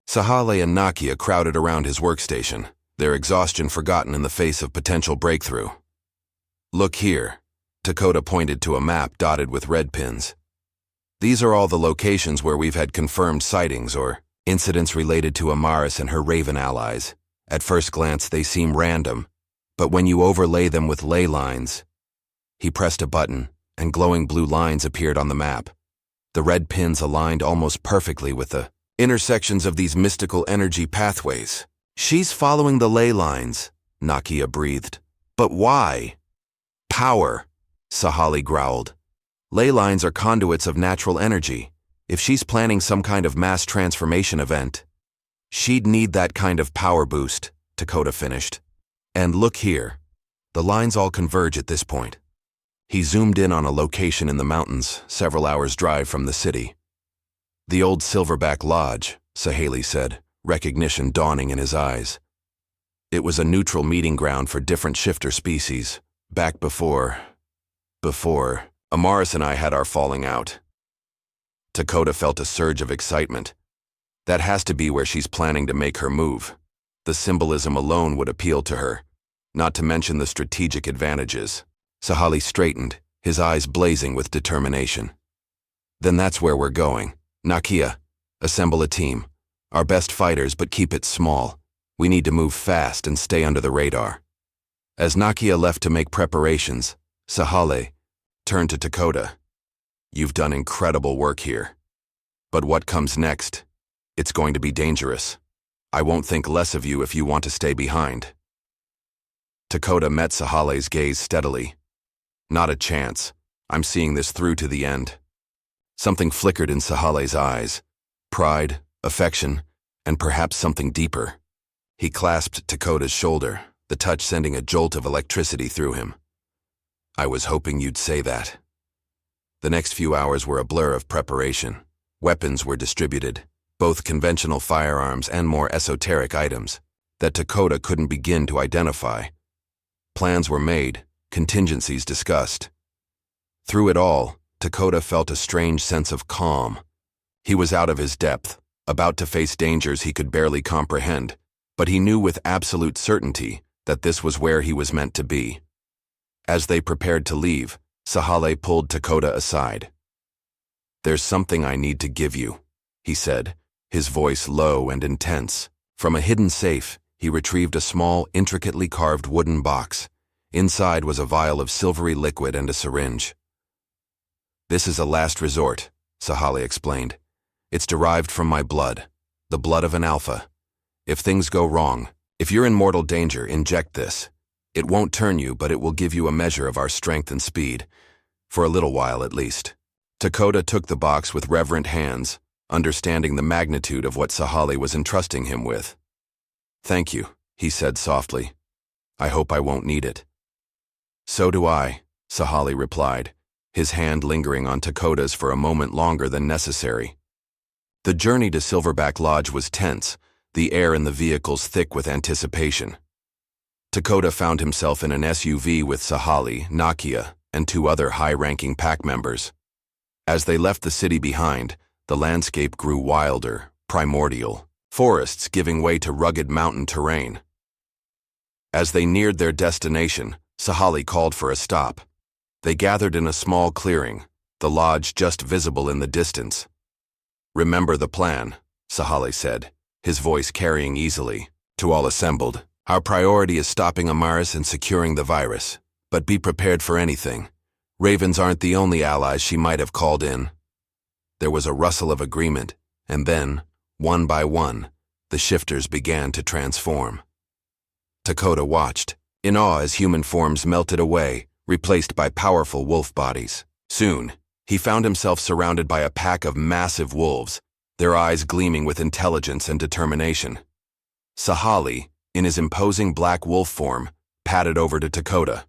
Sahali and Nakia crowded around his workstation, their exhaustion forgotten in the face of potential breakthrough. "Look here," Dakota pointed to a map dotted with red pins. "These are all the locations where we've had confirmed sightings or incidents related to Amaris and her Raven allies. At first glance, they seem random, but when you overlay them with ley lines..." He pressed a button, and glowing blue lines appeared on the map. The red pins aligned almost perfectly with the intersections of these mystical energy pathways. "She's following the ley lines," Nakia breathed. "But why?" "Power," Sahali growled. "Ley lines are conduits of natural energy. If she's planning some kind of mass transformation event, she'd need that kind of power boost," Dakota finished. "And look here. The lines all converge at this point." He zoomed in on a location in the mountains, several hours' drive from the city. "The old Silverback Lodge," Sahali said, recognition dawning in his eyes. "It was a neutral meeting ground for different shifter species, back before Amaris and I had our falling out." Dakota felt a surge of excitement. That has to be where she's planning to make her move. The symbolism alone would appeal to her, not to mention the strategic advantages. Sahali straightened, his eyes blazing with determination. "Then that's where we're going. Nakia, assemble a team. Our best fighters, but keep it small. We need to move fast and stay under the radar." As Nakia left to make preparations, Sahali turned to Dakota. "You've done incredible work here. But what comes next? It's going to be dangerous. I won't think less of you if you want to stay behind." Dakota met Sahali's gaze steadily. "Not a chance. I'm seeing this through to the end." Something flickered in Sahali's eyes. Pride, affection, and perhaps something deeper. He clasped Dakota's shoulder, the touch sending a jolt of electricity through him. I was hoping you'd say that. The next few hours were a blur of preparation. Weapons were distributed, both conventional firearms and more esoteric items that Dakota couldn't begin to identify. Plans were made, contingencies discussed. Through it all, Dakota felt a strange sense of calm. He was out of his depth, about to face dangers he could barely comprehend, but he knew with absolute certainty that this was where he was meant to be. As they prepared to leave, Sahale pulled Dakota aside. "There's something I need to give you," he said, his voice low and intense. From a hidden safe, he retrieved a small, intricately carved wooden box. Inside was a vial of silvery liquid and a syringe. "This is a last resort," Sahale explained. "It's derived from my blood, the blood of an alpha. If things go wrong, if you're in mortal danger, inject this. It won't turn you, but it will give you a measure of our strength and speed, for a little while at least." Dakota took the box with reverent hands, understanding the magnitude of what Sahale was entrusting him with. "Thank you," he said softly. "I hope I won't need it." "So do I," Sahale replied, his hand lingering on Dakota's for a moment longer than necessary. The journey to Silverback Lodge was tense, the air in the vehicles thick with anticipation. Dakota found himself in an SUV with Sahale, Nakia, and 2 other high-ranking pack members. As they left the city behind, the landscape grew wilder, primordial, forests giving way to rugged mountain terrain. As they neared their destination, Sahale called for a stop. They gathered in a small clearing, the lodge just visible in the distance. "Remember the plan," Sahale said, his voice carrying easily. To all assembled, "Our priority is stopping Amaris and securing the virus, but be prepared for anything. Ravens aren't the only allies she might have called in." There was a rustle of agreement, and then, one by one, the shifters began to transform. Dakota watched, in awe as human forms melted away, replaced by powerful wolf bodies. Soon, he found himself surrounded by a pack of massive wolves, their eyes gleaming with intelligence and determination. Sahale, in his imposing black wolf form, padded over to Dakota.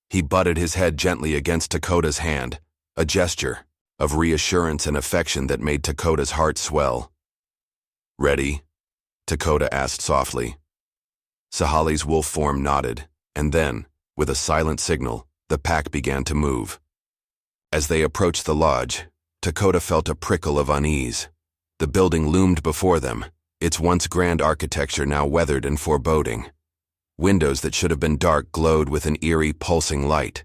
He butted his head gently against Dakota's hand, a gesture of reassurance and affection that made Dakota's heart swell. "Ready?" Dakota asked softly. Sahale's wolf form nodded, and then, with a silent signal, the pack began to move. As they approached the lodge, Dakota felt a prickle of unease. The building loomed before them, its once grand architecture now weathered and foreboding. Windows that should have been dark glowed with an eerie, pulsing light.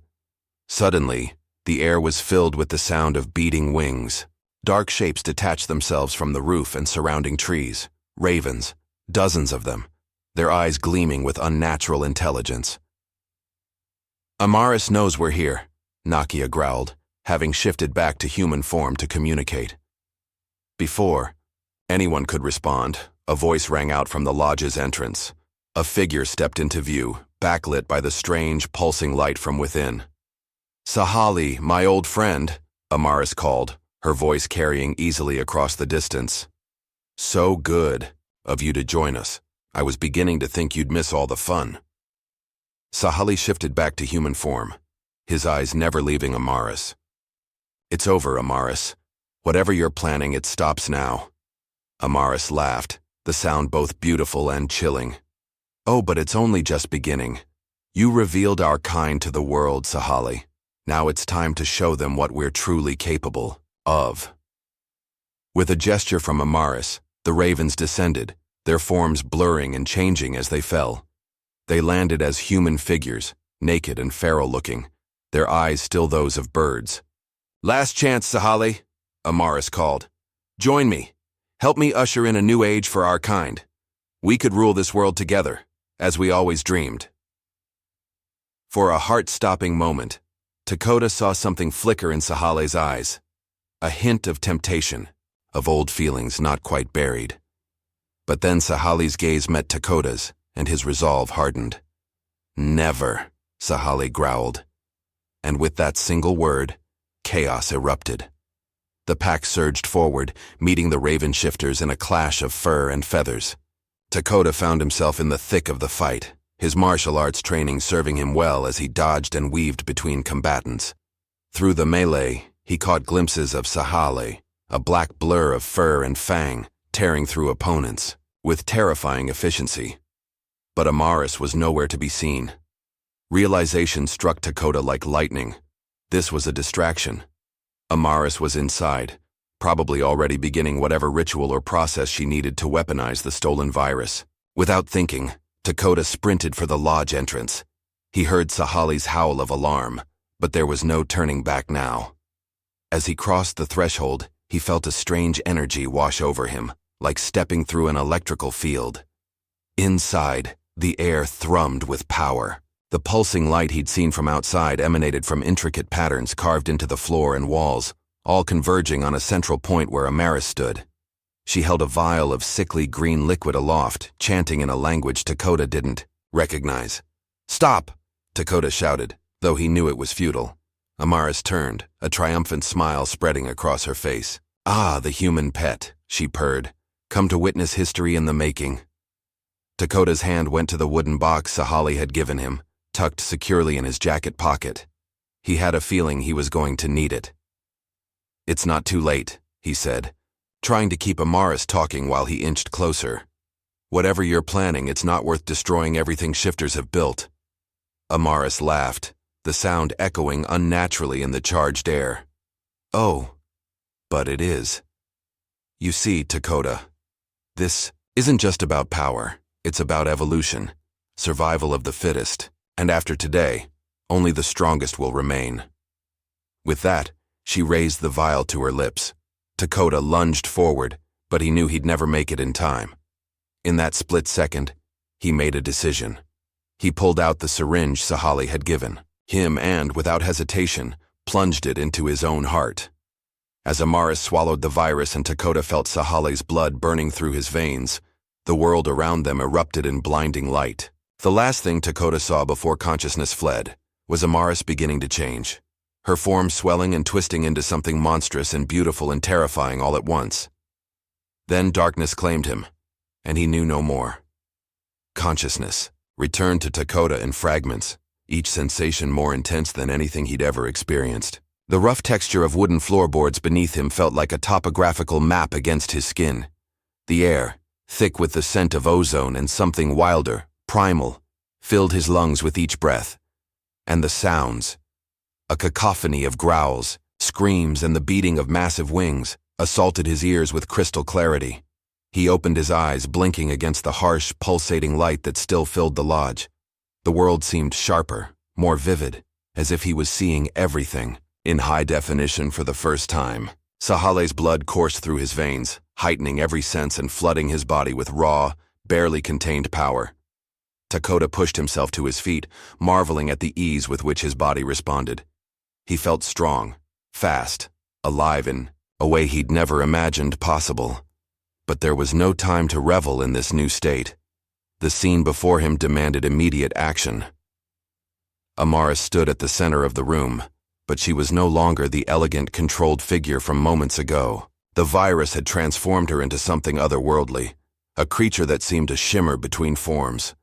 Suddenly, the air was filled with the sound of beating wings. Dark shapes detached themselves from the roof and surrounding trees. Ravens, dozens of them, their eyes gleaming with unnatural intelligence. "Amaris knows we're here," Nakia growled, having shifted back to human form to communicate. Before anyone could respond, a voice rang out from the lodge's entrance. A figure stepped into view, backlit by the strange, pulsing light from within. "Sahale, my old friend," Amaris called, her voice carrying easily across the distance. "So good of you to join us. I was beginning to think you'd miss all the fun." Sahale shifted back to human form, his eyes never leaving Amaris. "It's over, Amaris. Whatever you're planning, it stops now." Amaris laughed, the sound both beautiful and chilling. "Oh, but it's only just beginning. You revealed our kind to the world, Sahale. Now it's time to show them what we're truly capable of." With a gesture from Amaris, the ravens descended, their forms blurring and changing as they fell. They landed as human figures, naked and feral-looking, their eyes still those of birds. "Last chance, Sahale," Amaris called. "Join me. Help me usher in a new age for our kind. We could rule this world together, as we always dreamed." For a heart-stopping moment, Dakota saw something flicker in Sahale's eyes, a hint of temptation, of old feelings not quite buried. But then Sahale's gaze met Dakota's, and his resolve hardened. "Never," Sahale growled. And with that single word, chaos erupted. The pack surged forward, meeting the raven shifters in a clash of fur and feathers. Dakota found himself in the thick of the fight, his martial arts training serving him well as he dodged and weaved between combatants. Through the melee, he caught glimpses of Sahale, a black blur of fur and fang, tearing through opponents, with terrifying efficiency. But Amaris was nowhere to be seen. Realization struck Dakota like lightning. This was a distraction. Amaris was inside, probably already beginning whatever ritual or process she needed to weaponize the stolen virus. Without thinking, Dakota sprinted for the lodge entrance. He heard Sahali's howl of alarm, but there was no turning back now. As he crossed the threshold, he felt a strange energy wash over him, like stepping through an electrical field. Inside, the air thrummed with power. The pulsing light he'd seen from outside emanated from intricate patterns carved into the floor and walls, all converging on a central point where Amaris stood. She held a vial of sickly green liquid aloft, chanting in a language Dakota didn't recognize. "Stop!" Dakota shouted, though he knew it was futile. Amaris turned, a triumphant smile spreading across her face. "Ah, the human pet," she purred. "Come to witness history in the making." Dakota's hand went to the wooden box Sahali had given him, tucked securely in his jacket pocket. He had a feeling he was going to need it. "It's not too late," he said, trying to keep Amaris talking while he inched closer. "Whatever you're planning, it's not worth destroying everything shifters have built." Amaris laughed, the sound echoing unnaturally in the charged air. "Oh, but it is. You see, Dakota, this isn't just about power. It's about evolution, survival of the fittest, and after today, only the strongest will remain." With that, she raised the vial to her lips. Dakota lunged forward, but he knew he'd never make it in time. In that split second, he made a decision. He pulled out the syringe Sahali had given him and, without hesitation, plunged it into his own heart. As Amaris swallowed the virus and Dakota felt Sahali's blood burning through his veins, the world around them erupted in blinding light. The last thing Dakota saw before consciousness fled was Amaris beginning to change, her form swelling and twisting into something monstrous and beautiful and terrifying all at once. Then darkness claimed him, and he knew no more. Consciousness returned to Dakota in fragments, each sensation more intense than anything he'd ever experienced. The rough texture of wooden floorboards beneath him felt like a topographical map against his skin. The air, thick with the scent of ozone and something wilder, primal, filled his lungs with each breath. And the sounds, a cacophony of growls, screams, and the beating of massive wings, assaulted his ears with crystal clarity. He opened his eyes, blinking against the harsh, pulsating light that still filled the lodge. The world seemed sharper, more vivid, as if he was seeing everything in high definition for the first time. Sahale's blood coursed through his veins, heightening every sense and flooding his body with raw, barely contained power. Dakota pushed himself to his feet, marveling at the ease with which his body responded. He felt strong, fast, alive in a way he'd never imagined possible. But there was no time to revel in this new state. The scene before him demanded immediate action. Amaris stood at the center of the room, but she was no longer the elegant, controlled figure from moments ago. The virus had transformed her into something otherworldly, a creature that seemed to shimmer between forms.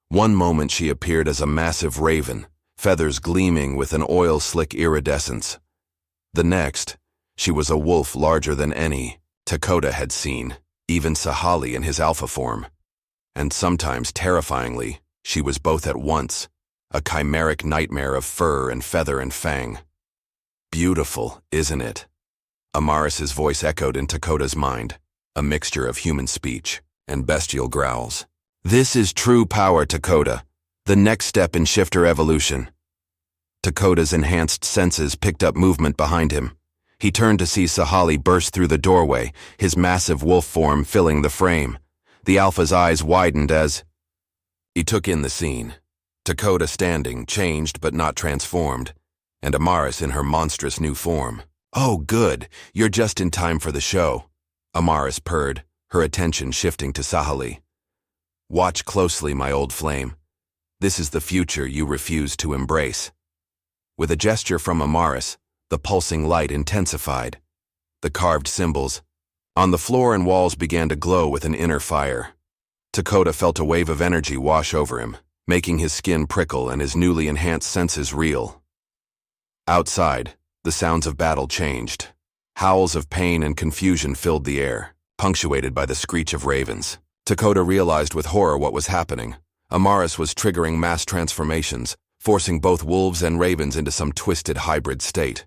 One moment she appeared as a massive raven, feathers gleaming with an oil-slick iridescence. The next, she was a wolf larger than any Dakota had seen, even Sahali in his alpha form. And sometimes, terrifyingly, she was both at once, a chimeric nightmare of fur and feather and fang. "Beautiful, isn't it?" Amaris's voice echoed in Dakota's mind, a mixture of human speech and bestial growls. "This is true power, Dakota, the next step in shifter evolution." Dakota's enhanced senses picked up movement behind him. He turned to see Sahali burst through the doorway, his massive wolf form filling the frame. The alpha's eyes widened as he took in the scene. Dakota standing, changed but not transformed, and Amaris in her monstrous new form. "Oh, good, you're just in time for the show," Amaris purred, her attention shifting to Sahali. "Watch closely, my old flame. This is the future you refuse to embrace." With a gesture from Amaris, the pulsing light intensified. The carved symbols on the floor and walls began to glow with an inner fire. Dakota felt a wave of energy wash over him, making his skin prickle and his newly enhanced senses reel. Outside, the sounds of battle changed. Howls of pain and confusion filled the air, punctuated by the screech of ravens. Dakota realized with horror what was happening. Amaris was triggering mass transformations, forcing both wolves and ravens into some twisted hybrid state.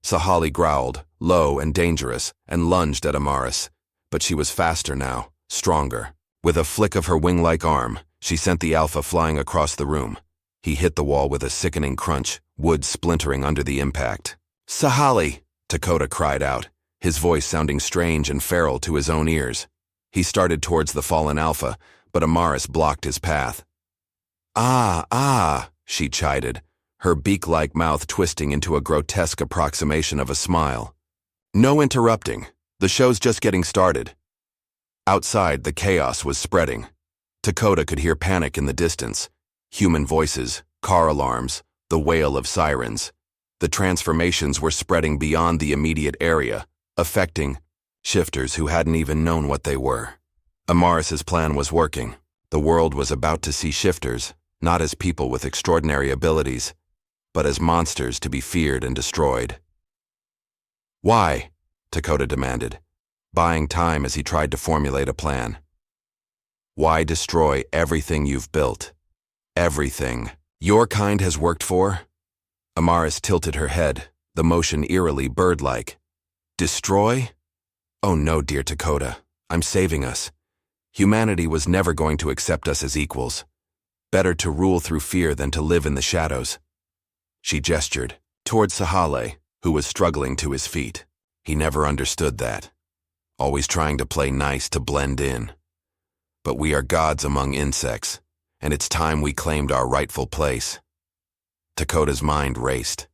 Sahali growled, low and dangerous, and lunged at Amaris, but she was faster now, stronger. With a flick of her wing-like arm, she sent the alpha flying across the room. He hit the wall with a sickening crunch, wood splintering under the impact. "Sahali!" Dakota cried out, his voice sounding strange and feral to his own ears. He started towards the fallen alpha, but Amaris blocked his path. Ah, she chided, her beak-like mouth twisting into a grotesque approximation of a smile. "No interrupting. The show's just getting started." Outside, the chaos was spreading. Dakota could hear panic in the distance. Human voices, car alarms, the wail of sirens. The transformations were spreading beyond the immediate area, affecting shifters who hadn't even known what they were. Amaris's plan was working. The world was about to see shifters, not as people with extraordinary abilities, but as monsters to be feared and destroyed. "Why?" Dakota demanded, buying time as he tried to formulate a plan. "Why destroy everything you've built? Everything your kind has worked for?" Amaris tilted her head, the motion eerily bird-like. "Destroy? Oh no, dear Dakota, I'm saving us. Humanity was never going to accept us as equals. Better to rule through fear than to live in the shadows." She gestured toward Sahale, who was struggling to his feet. He never understood that, always trying to play nice to blend in. But we are gods among insects, and it's time we claimed our rightful place. Dakota's mind raced.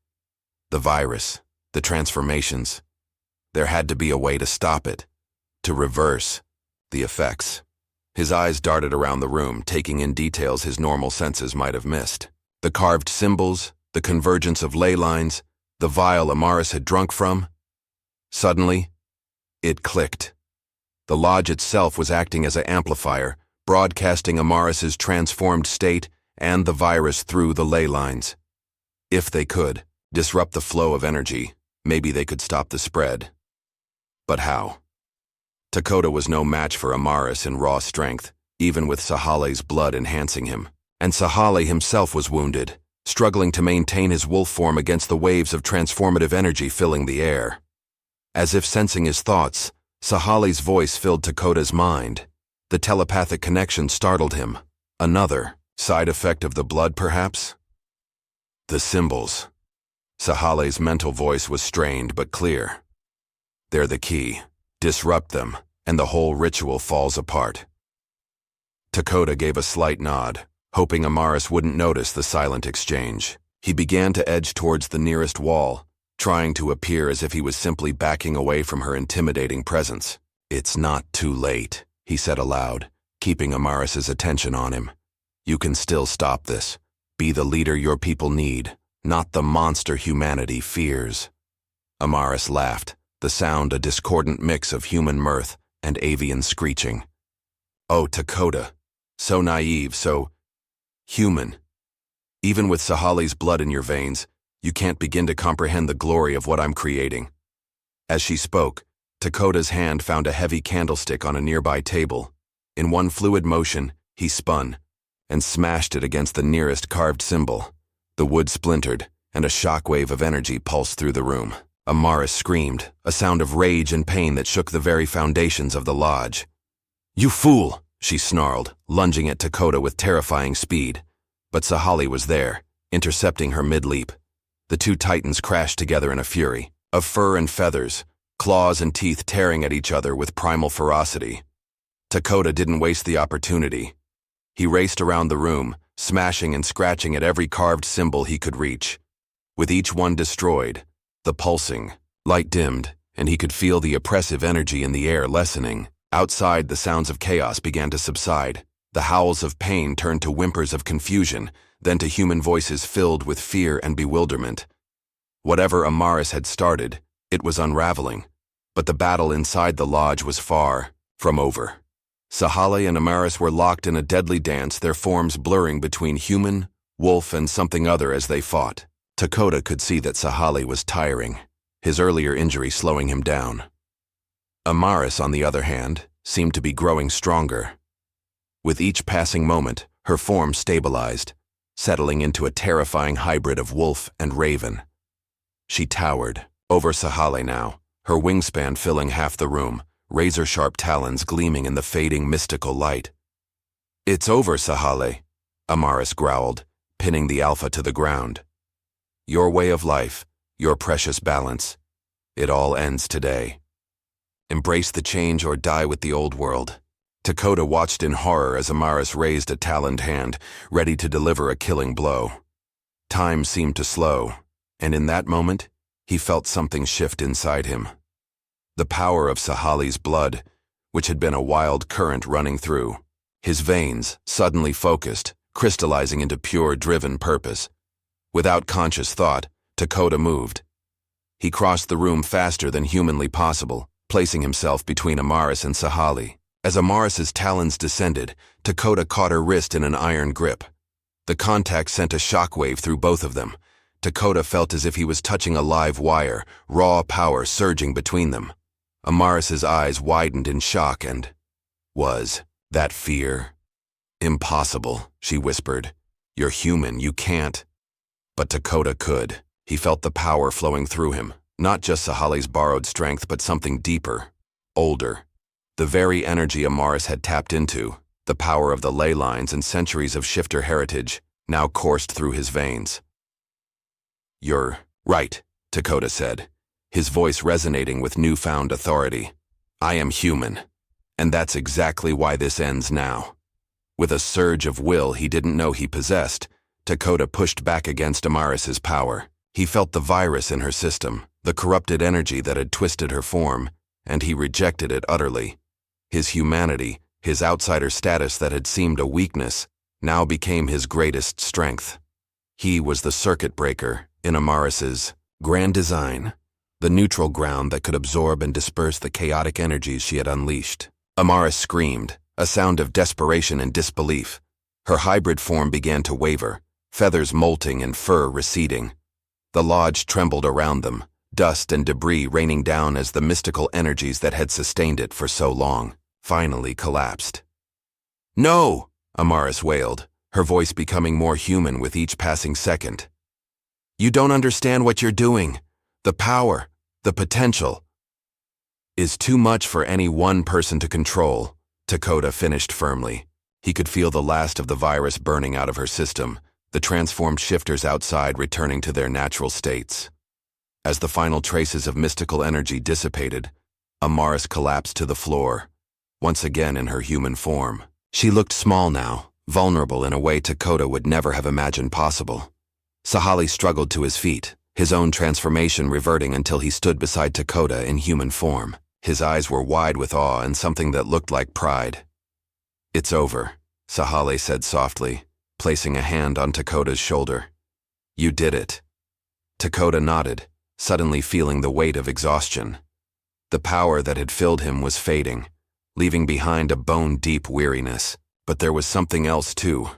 The virus, the transformations. There had to be a way to stop it, to reverse the effects. His eyes darted around the room, taking in details his normal senses might have missed. The carved symbols, the convergence of ley lines, the vial Amaris had drunk from. Suddenly, it clicked. The lodge itself was acting as an amplifier, broadcasting Amaris's transformed state and the virus through the ley lines. If they could disrupt the flow of energy, maybe they could stop the spread. But how? Dakota was no match for Amaris in raw strength, even with Sahale's blood enhancing him. And Sahale himself was wounded, struggling to maintain his wolf form against the waves of transformative energy filling the air. As if sensing his thoughts, Sahale's voice filled Dakota's mind. The telepathic connection startled him. Another side effect of the blood, perhaps? The symbols. Sahale's mental voice was strained but clear. They're the key. Disrupt them, and the whole ritual falls apart. Dakota gave a slight nod, hoping Amaris wouldn't notice the silent exchange. He began to edge towards the nearest wall, trying to appear as if he was simply backing away from her intimidating presence. "It's not too late," he said aloud, keeping Amaris's attention on him. "You can still stop this. Be the leader your people need, not the monster humanity fears." Amaris laughed, the sound a discordant mix of human mirth and avian screeching. "Oh, Dakota. So naive, so human. Even with Sahale's blood in your veins, you can't begin to comprehend the glory of what I'm creating." As she spoke, Dakota's hand found a heavy candlestick on a nearby table. In one fluid motion, he spun and smashed it against the nearest carved symbol. The wood splintered, and a shockwave of energy pulsed through the room. Amaris screamed, a sound of rage and pain that shook the very foundations of the lodge. "You fool!" she snarled, lunging at Dakota with terrifying speed. But Sahale was there, intercepting her mid-leap. The two titans crashed together in a fury, of fur and feathers, claws and teeth tearing at each other with primal ferocity. Dakota didn't waste the opportunity. He raced around the room, smashing and scratching at every carved symbol he could reach. With each one destroyed, the pulsing light dimmed, and he could feel the oppressive energy in the air lessening. Outside, the sounds of chaos began to subside. The howls of pain turned to whimpers of confusion, then to human voices filled with fear and bewilderment. Whatever Amaris had started, it was unraveling, but the battle inside the lodge was far from over. Sahale and Amaris were locked in a deadly dance, their forms blurring between human, wolf, and something other as they fought. Dakota could see that Sahale was tiring, his earlier injury slowing him down. Amaris, on the other hand, seemed to be growing stronger. With each passing moment, her form stabilized, settling into a terrifying hybrid of wolf and raven. She towered over Sahale now, her wingspan filling half the room, razor-sharp talons gleaming in the fading mystical light. "It's over, Sahale," Amaris growled, pinning the alpha to the ground. "Your way of life, your precious balance, it all ends today. Embrace the change or die with the old world." Dakota watched in horror as Amaris raised a taloned hand, ready to deliver a killing blow. Time seemed to slow, and in that moment, he felt something shift inside him. The power of Sahale's blood, which had been a wild current running through his veins, suddenly focused, crystallizing into pure, driven purpose. Without conscious thought, Dakota moved. He crossed the room faster than humanly possible, placing himself between Amaris and Sahale. As Amaris's talons descended, Dakota caught her wrist in an iron grip. The contact sent a shockwave through both of them. Dakota felt as if he was touching a live wire, raw power surging between them. Amaris's eyes widened in shock and... was that fear? "Impossible," she whispered. "You're human, you can't." But Dakota could. He felt the power flowing through him, not just Sahale's borrowed strength, but something deeper, older. The very energy Amaris had tapped into, the power of the ley lines and centuries of shifter heritage, now coursed through his veins. "You're right," Dakota said, his voice resonating with newfound authority. "I am human, and that's exactly why this ends now." With a surge of will he didn't know he possessed, Dakota pushed back against Amaris's power. He felt the virus in her system, the corrupted energy that had twisted her form, and he rejected it utterly. His humanity, his outsider status that had seemed a weakness, now became his greatest strength. He was the circuit breaker in Amaris's grand design, the neutral ground that could absorb and disperse the chaotic energies she had unleashed. Amaris screamed, a sound of desperation and disbelief. Her hybrid form began to waver, feathers molting and fur receding. The lodge trembled around them, dust and debris raining down as the mystical energies that had sustained it for so long finally collapsed. "No!" Amaris wailed, her voice becoming more human with each passing second. "You don't understand what you're doing. The power, the potential, is too much for any one person to control," Dakota finished firmly. He could feel the last of the virus burning out of her system, the transformed shifters outside returning to their natural states. As the final traces of mystical energy dissipated, Amaris collapsed to the floor, once again in her human form. She looked small now, vulnerable in a way Dakota would never have imagined possible. Sahale struggled to his feet, his own transformation reverting until he stood beside Dakota in human form. His eyes were wide with awe and something that looked like pride. "It's over," Sahale said softly, placing a hand on Dakota's shoulder. "You did it." Dakota nodded, suddenly feeling the weight of exhaustion. The power that had filled him was fading, leaving behind a bone-deep weariness. But there was something else too,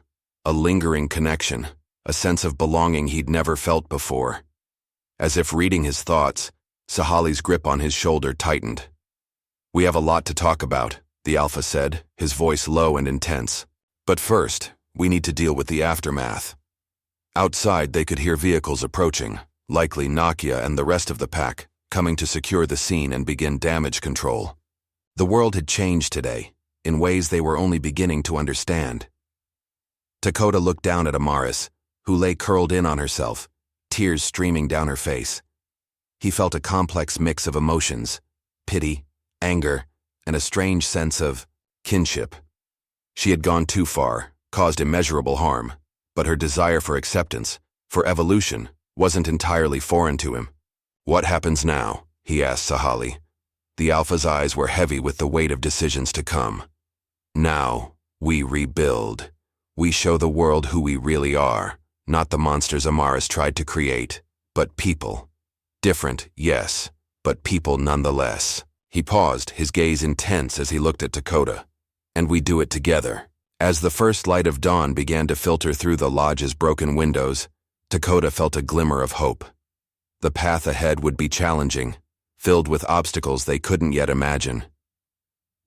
a lingering connection, a sense of belonging he'd never felt before. As if reading his thoughts, Sahale's grip on his shoulder tightened. "We have a lot to talk about," the Alpha said, his voice low and intense. "But first, we need to deal with the aftermath." Outside, they could hear vehicles approaching, likely Nakia and the rest of the pack, coming to secure the scene and begin damage control. The world had changed today, in ways they were only beginning to understand. Dakota looked down at Amaris, who lay curled in on herself, tears streaming down her face. He felt a complex mix of emotions, pity, anger, and a strange sense of kinship. She had gone too far, caused immeasurable harm, but her desire for acceptance, for evolution, wasn't entirely foreign to him. "What happens now?" he asked Sahale. The Alpha's eyes were heavy with the weight of decisions to come. "Now, we rebuild. We show the world who we really are, not the monsters Amaris tried to create, but people. Different, yes, but people nonetheless." He paused, his gaze intense as he looked at Dakota. And we do it together. As the first light of dawn began to filter through the lodge's broken windows, Dakota felt a glimmer of hope. The path ahead would be challenging, filled with obstacles they couldn't yet imagine.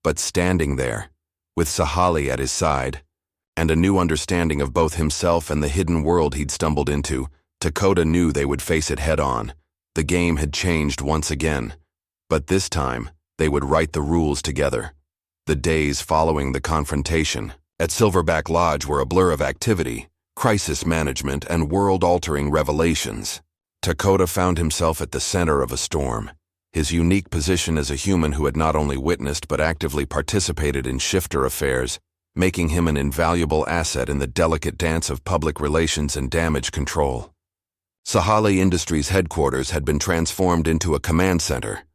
But standing there, with Sahali at his side, and a new understanding of both himself and the hidden world he'd stumbled into, Dakota knew they would face it head-on. The game had changed once again, but this time, they would write the rules together. The days following the confrontation at Silverback Lodge were a blur of activity, crisis management, and world-altering revelations. Dakota found himself at the center of a storm, his unique position as a human who had not only witnessed but actively participated in shifter affairs, making him an invaluable asset in the delicate dance of public relations and damage control. Sahali Industries' headquarters had been transformed into a command center,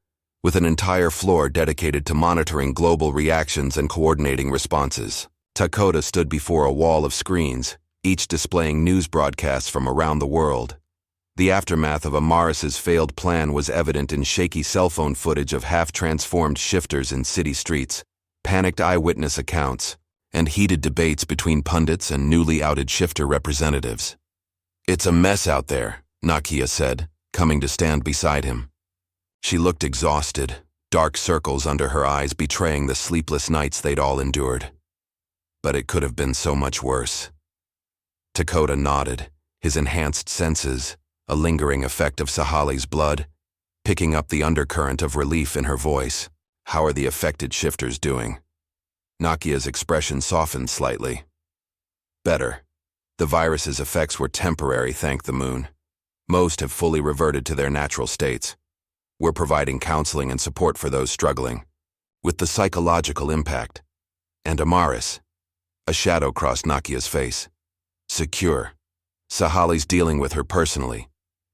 with an entire floor dedicated to monitoring global reactions and coordinating responses. Dakota stood before a wall of screens, each displaying news broadcasts from around the world. The aftermath of Amaris's failed plan was evident in shaky cell phone footage of half-transformed shifters in city streets, panicked eyewitness accounts, and heated debates between pundits and newly outed shifter representatives. "It's a mess out there," Nakia said, coming to stand beside him. She looked exhausted, dark circles under her eyes betraying the sleepless nights they'd all endured. But it could have been so much worse. Dakota nodded, his enhanced senses, a lingering effect of Sahali's blood, picking up the undercurrent of relief in her voice. "How are the affected shifters doing?" Nakia's expression softened slightly. "Better. The virus's effects were temporary, thank the moon. Most have fully reverted to their natural states. We're providing counseling and support for those struggling. With the psychological impact. And Amaris." A shadow crossed Nakia's face. "Secure. Sahali's dealing with her personally.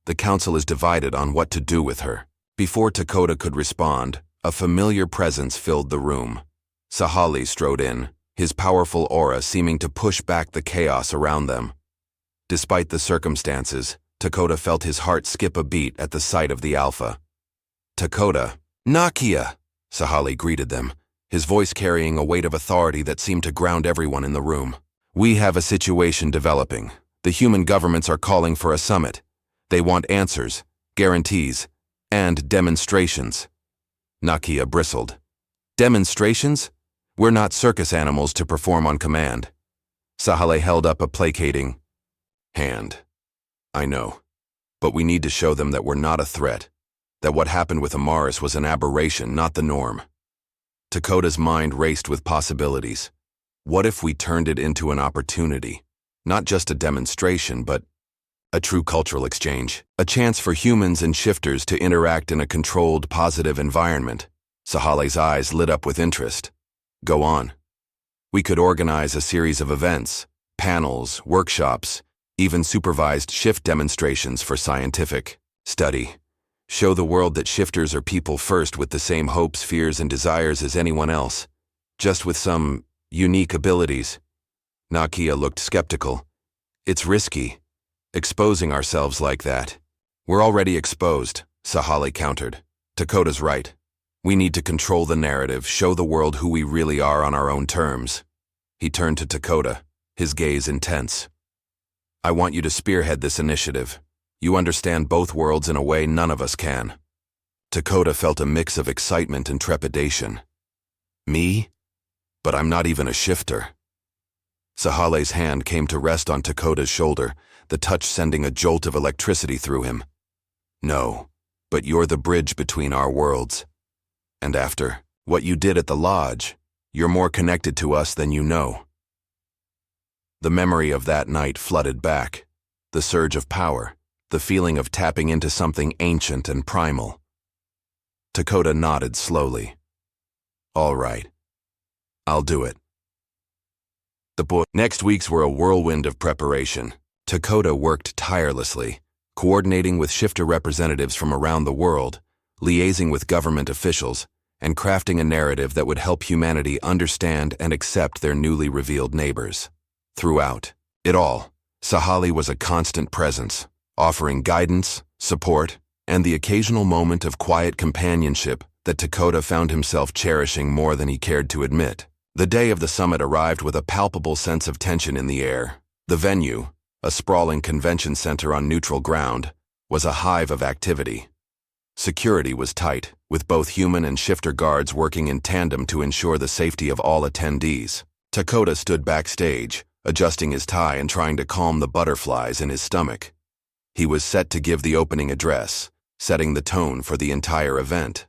The council is divided on what to do with her." Before Dakota could respond, a familiar presence filled the room. Sahali strode in, his powerful aura seeming to push back the chaos around them. Despite the circumstances, Dakota felt his heart skip a beat at the sight of the Alpha. "Dakota." "Nakia," Sahali greeted them, his voice carrying a weight of authority that seemed to ground everyone in the room. "We have a situation developing. The human governments are calling for a summit. They want answers, guarantees, and demonstrations." Nakia bristled. "Demonstrations? We're not circus animals to perform on command." Sahali held up a placating hand. "I know, but we need to show them that we're not a threat, that what happened with Amaris was an aberration, not the norm." Dakota's mind raced with possibilities. What if we turned it into an opportunity? Not just a demonstration, but a true cultural exchange. A chance for humans and shifters to interact in a controlled, positive environment. Sahali's eyes lit up with interest. "Go on." "We could organize a series of events, panels, workshops, even supervised shift demonstrations for scientific study. Show the world that shifters are people first with the same hopes, fears, and desires as anyone else, just with some unique abilities." Nakia looked skeptical. "It's risky, exposing ourselves like that." "We're already exposed," Sahali countered. "Dakota's right. We need to control the narrative, show the world who we really are on our own terms." He turned to Dakota, his gaze intense. "I want you to spearhead this initiative. You understand both worlds in a way none of us can." Dakota felt a mix of excitement and trepidation. "Me? But I'm not even a shifter." Sahale's hand came to rest on Dakota's shoulder, the touch sending a jolt of electricity through him. "No, but you're the bridge between our worlds. And after what you did at the lodge, you're more connected to us than you know." The memory of that night flooded back, the surge of power, the feeling of tapping into something ancient and primal. Dakota nodded slowly. "All right. I'll do it." Next weeks were a whirlwind of preparation. Dakota worked tirelessly, coordinating with shifter representatives from around the world, liaising with government officials, and crafting a narrative that would help humanity understand and accept their newly revealed neighbors. Throughout it all, Sahali was a constant presence, offering guidance, support, and the occasional moment of quiet companionship that Dakota found himself cherishing more than he cared to admit. The day of the summit arrived with a palpable sense of tension in the air. The venue, a sprawling convention center on neutral ground, was a hive of activity. Security was tight, with both human and shifter guards working in tandem to ensure the safety of all attendees. Dakota stood backstage, adjusting his tie and trying to calm the butterflies in his stomach. He was set to give the opening address, setting the tone for the entire event.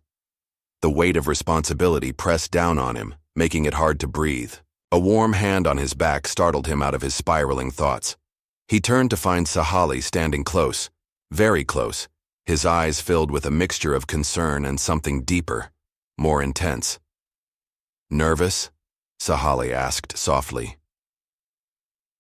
The weight of responsibility pressed down on him, making it hard to breathe. A warm hand on his back startled him out of his spiraling thoughts. He turned to find Sahali standing close, very close, his eyes filled with a mixture of concern and something deeper, more intense. "Nervous?" Sahali asked softly.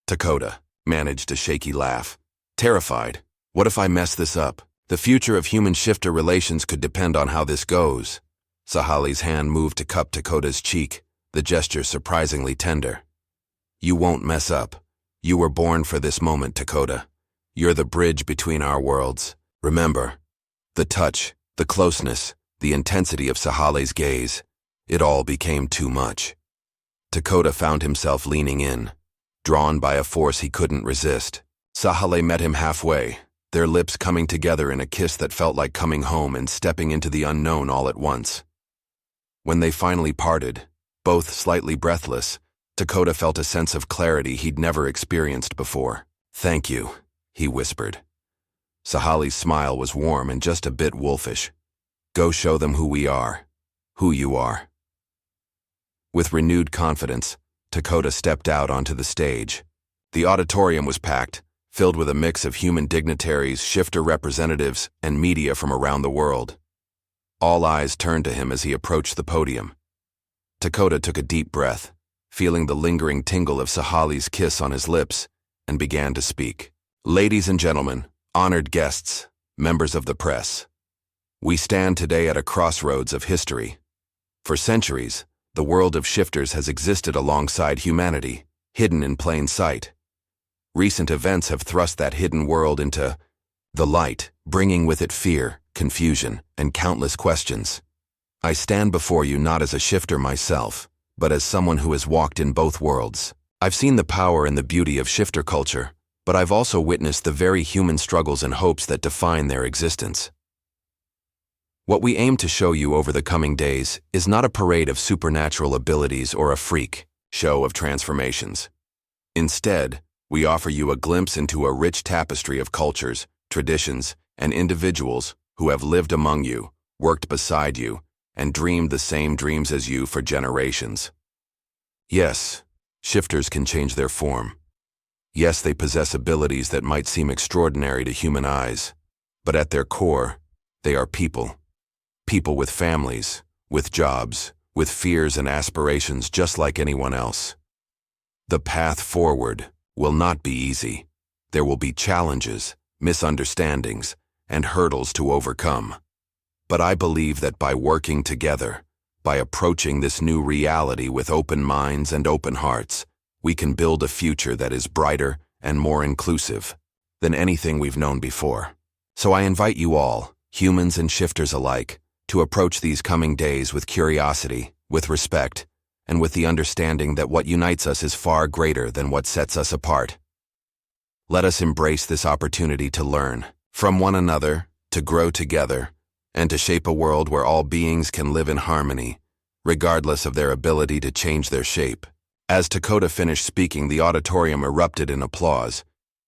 Dakota managed a shaky laugh. "Terrified. What if I mess this up? The future of human-shifter relations could depend on how this goes." Sahali's hand moved to cup Dakota's cheek, the gesture surprisingly tender. "You won't mess up. You were born for this moment, Dakota. You're the bridge between our worlds. Remember." The touch, the closeness, the intensity of Sahali's gaze, it all became too much. Dakota found himself leaning in, drawn by a force he couldn't resist. Sahali met him halfway, their lips coming together in a kiss that felt like coming home and stepping into the unknown all at once. When they finally parted, both slightly breathless, Dakota felt a sense of clarity he'd never experienced before. "Thank you," he whispered. Sahali's smile was warm and just a bit wolfish. "Go show them who we are, who you are." With renewed confidence, Dakota stepped out onto the stage. The auditorium was packed, filled with a mix of human dignitaries, shifter representatives, and media from around the world. All eyes turned to him as he approached the podium. Dakota took a deep breath, feeling the lingering tingle of Sahali's kiss on his lips, and began to speak. "Ladies and gentlemen, honored guests, members of the press, we stand today at a crossroads of history. For centuries, the world of shifters has existed alongside humanity, hidden in plain sight. Recent events have thrust that hidden world into the light, bringing with it fear, confusion, and countless questions. I stand before you not as a shifter myself, but as someone who has walked in both worlds. I've seen the power and the beauty of shifter culture, but I've also witnessed the very human struggles and hopes that define their existence. What we aim to show you over the coming days is not a parade of supernatural abilities or a freak show of transformations. Instead, we offer you a glimpse into a rich tapestry of cultures, traditions, and individuals who have lived among you, worked beside you, and dreamed the same dreams as you for generations. Yes, shifters can change their form. Yes, they possess abilities that might seem extraordinary to human eyes, but at their core, they are people. People with families, with jobs, with fears and aspirations just like anyone else. The path forward will not be easy. There will be challenges, misunderstandings, and hurdles to overcome. But I believe that by working together, by approaching this new reality with open minds and open hearts, we can build a future that is brighter and more inclusive than anything we've known before. So I invite you all, humans and shifters alike, to approach these coming days with curiosity, with respect, and with the understanding that what unites us is far greater than what sets us apart. Let us embrace this opportunity to learn from one another, to grow together, and to shape a world where all beings can live in harmony, regardless of their ability to change their shape. As Dakota finished speaking, the auditorium erupted in applause.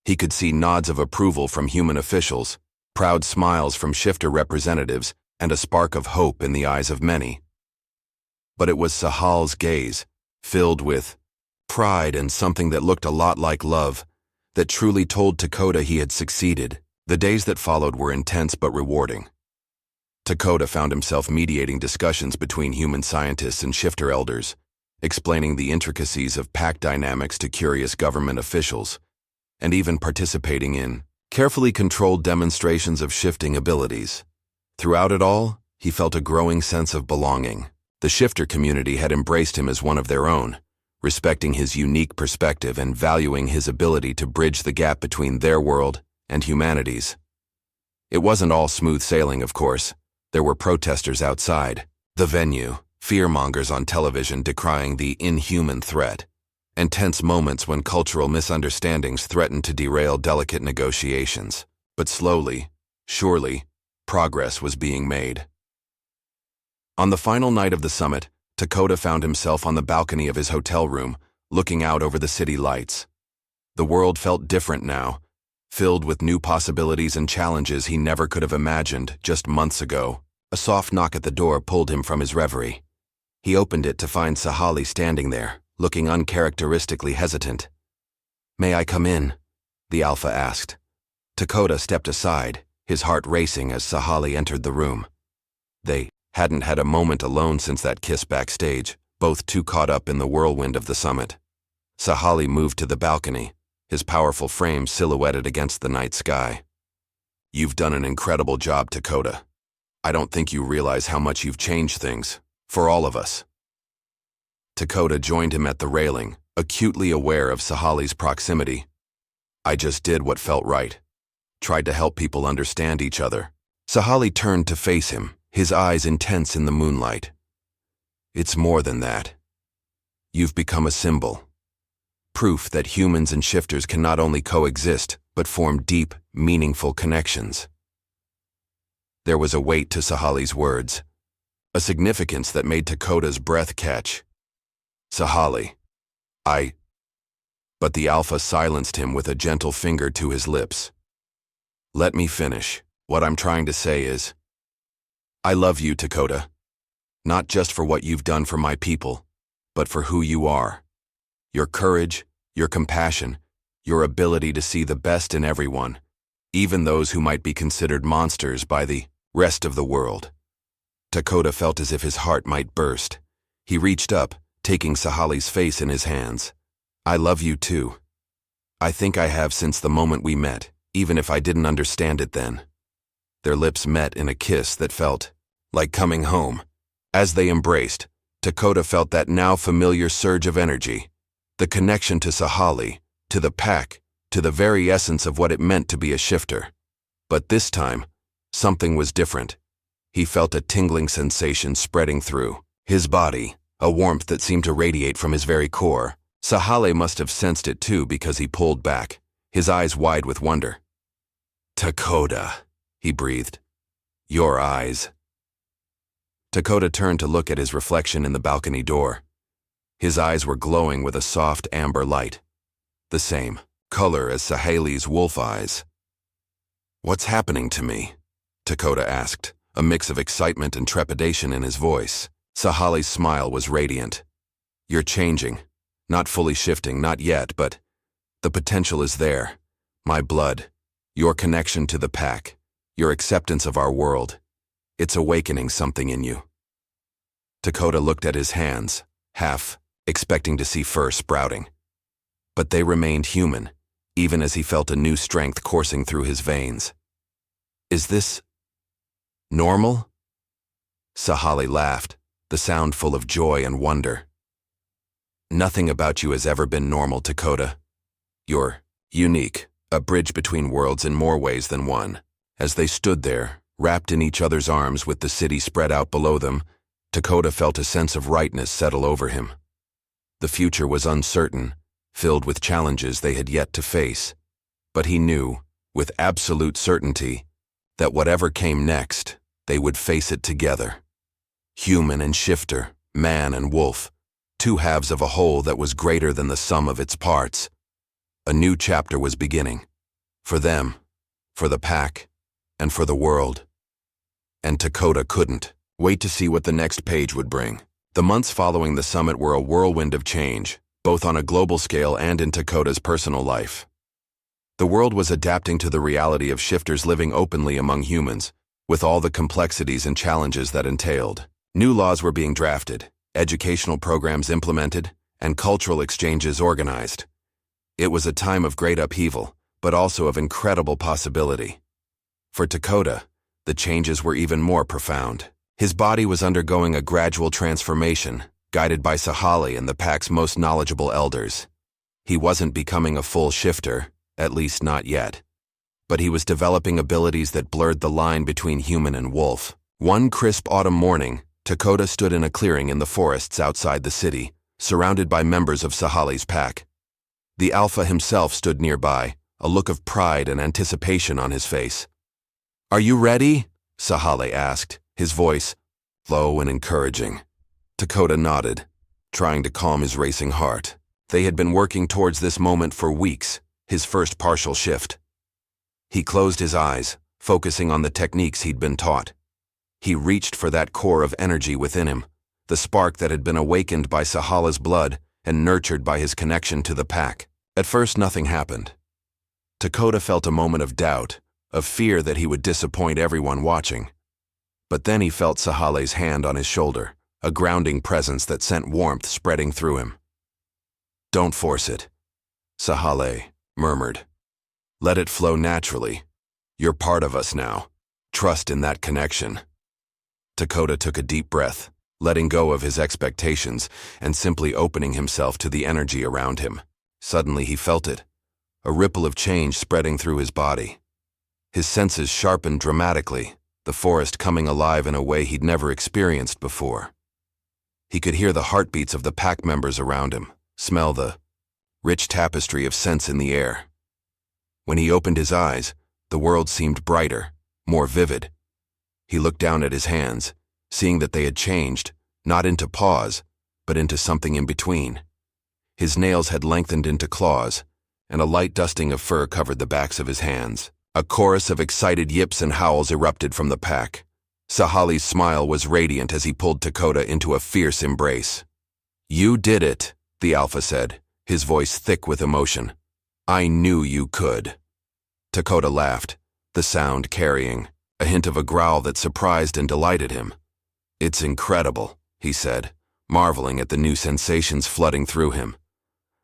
He could see nods of approval from human officials, proud smiles from shifter representatives, and a spark of hope in the eyes of many. But it was Sahal's gaze, filled with pride and something that looked a lot like love, that truly told Dakota he had succeeded. The days that followed were intense but rewarding. Dakota found himself mediating discussions between human scientists and shifter elders, explaining the intricacies of pack dynamics to curious government officials, and even participating in carefully controlled demonstrations of shifting abilities. Throughout it all, he felt a growing sense of belonging. The shifter community had embraced him as one of their own, respecting his unique perspective and valuing his ability to bridge the gap between their world and humanity's. It wasn't all smooth sailing, of course. There were protesters outside the venue, fearmongers on television decrying the inhuman threat, and tense moments when cultural misunderstandings threatened to derail delicate negotiations. But slowly, surely, progress was being made. On the final night of the summit, Dakota found himself on the balcony of his hotel room, looking out over the city lights. The world felt different now, filled with new possibilities and challenges he never could have imagined just months ago. A soft knock at the door pulled him from his reverie. He opened it to find Sahali standing there, looking uncharacteristically hesitant. "May I come in?" the Alpha asked. Dakota stepped aside, his heart racing as Sahali entered the room. They hadn't had a moment alone since that kiss backstage, both too caught up in the whirlwind of the summit. Sahali moved to the balcony, his powerful frame silhouetted against the night sky. "You've done an incredible job, Dakota. I don't think you realize how much you've changed things, for all of us." Dakota joined him at the railing, acutely aware of Sahali's proximity. "I just did what felt right. Tried to help people understand each other." Sahali turned to face him, his eyes intense in the moonlight. "It's more than that. You've become a symbol. Proof that humans and shifters can not only coexist, but form deep, meaningful connections." There was a weight to Sahali's words, a significance that made Dakota's breath catch. "Sahali, But the Alpha silenced him with a gentle finger to his lips. "Let me finish. What I'm trying to say is, I love you, Dakota. Not just for what you've done for my people, but for who you are. Your courage, your compassion, your ability to see the best in everyone, even those who might be considered monsters by the rest of the world." Dakota felt as if his heart might burst. He reached up, taking Sahali's face in his hands. "I love you too. I think I have since the moment we met, even if I didn't understand it then." Their lips met in a kiss that felt like coming home. As they embraced, Dakota felt that now familiar surge of energy, the connection to Sahali, to the pack, to the very essence of what it meant to be a shifter. But this time, something was different. He felt a tingling sensation spreading through his body, a warmth that seemed to radiate from his very core. Sahali must have sensed it too because he pulled back, his eyes wide with wonder. "Dakota," he breathed. "Your eyes." Dakota turned to look at his reflection in the balcony door. His eyes were glowing with a soft amber light, the same color as Sahali's wolf eyes. "What's happening to me?" Dakota asked, a mix of excitement and trepidation in his voice. Sahali's smile was radiant. "You're changing. Not fully shifting, not yet, but the potential is there. My blood, your connection to the pack, your acceptance of our world. It's awakening something in you." Dakota looked at his hands, half expecting to see fur sprouting. But they remained human, even as he felt a new strength coursing through his veins. "Is this normal?" Sahali laughed, the sound full of joy and wonder. "Nothing about you has ever been normal, Dakota. You're unique, a bridge between worlds in more ways than one." As they stood there, wrapped in each other's arms with the city spread out below them, Dakota felt a sense of rightness settle over him. The future was uncertain, filled with challenges they had yet to face, but he knew, with absolute certainty, that whatever came next, they would face it together. Human and shifter, man and wolf, two halves of a whole that was greater than the sum of its parts. A new chapter was beginning, for them, for the pack, and for the world. And Dakota couldn't wait to see what the next page would bring. The months following the summit were a whirlwind of change, both on a global scale and in Dakota's personal life. The world was adapting to the reality of shifters living openly among humans, with all the complexities and challenges that entailed. New laws were being drafted, educational programs implemented, and cultural exchanges organized. It was a time of great upheaval, but also of incredible possibility. For Dakota, the changes were even more profound. His body was undergoing a gradual transformation, guided by Sahali and the pack's most knowledgeable elders. He wasn't becoming a full shifter, at least not yet. But he was developing abilities that blurred the line between human and wolf. One crisp autumn morning, Dakota stood in a clearing in the forests outside the city, surrounded by members of Sahali's pack. The Alpha himself stood nearby, a look of pride and anticipation on his face. "Are you ready?" Sahali asked, his voice low and encouraging. Dakota nodded, trying to calm his racing heart. They had been working towards this moment for weeks, his first partial shift. He closed his eyes, focusing on the techniques he'd been taught. He reached for that core of energy within him, the spark that had been awakened by Sahala's blood and nurtured by his connection to the pack. At first, nothing happened. Dakota felt a moment of doubt, of fear that he would disappoint everyone watching. But then he felt Sahale's hand on his shoulder, a grounding presence that sent warmth spreading through him. "Don't force it," Sahale murmured. "Let it flow naturally. You're part of us now. Trust in that connection." Dakota took a deep breath, letting go of his expectations and simply opening himself to the energy around him. Suddenly he felt it, a ripple of change spreading through his body. His senses sharpened dramatically, the forest coming alive in a way he'd never experienced before. He could hear the heartbeats of the pack members around him, smell the rich tapestry of scents in the air. When he opened his eyes, the world seemed brighter, more vivid. He looked down at his hands, seeing that they had changed, not into paws, but into something in between. His nails had lengthened into claws, and a light dusting of fur covered the backs of his hands. A chorus of excited yips and howls erupted from the pack. Sahali's smile was radiant as he pulled Dakota into a fierce embrace. "You did it," the Alpha said, his voice thick with emotion. "I knew you could." Dakota laughed, the sound carrying a hint of a growl that surprised and delighted him. "It's incredible," he said, marveling at the new sensations flooding through him.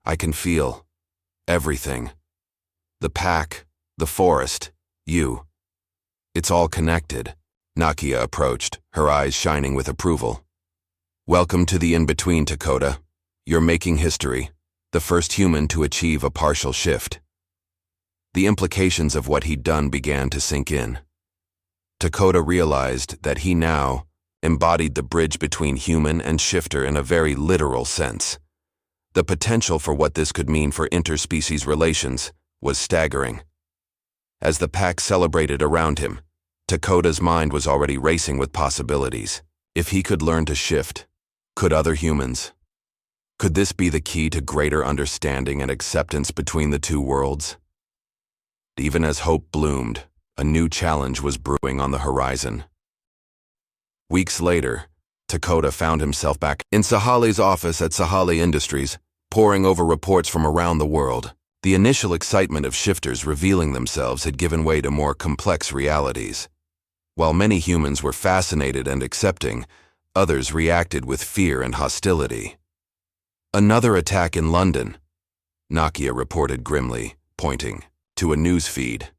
"I can feel everything. The pack, the forest, you. It's all connected." Nakia approached, her eyes shining with approval. "Welcome to the in-between, Dakota. You're making history, the first human to achieve a partial shift." The implications of what he'd done began to sink in. Dakota realized that he now embodied the bridge between human and shifter in a very literal sense. The potential for what this could mean for interspecies relations was staggering. As the pack celebrated around him, Dakota's mind was already racing with possibilities. If he could learn to shift, could other humans? Could this be the key to greater understanding and acceptance between the two worlds? Even as hope bloomed, a new challenge was brewing on the horizon. Weeks later, Dakota found himself back in Sahali's office at Sahali Industries, poring over reports from around the world. The initial excitement of shifters revealing themselves had given way to more complex realities. While many humans were fascinated and accepting, others reacted with fear and hostility. "Another attack in London," Nakia reported grimly, pointing to a news feed.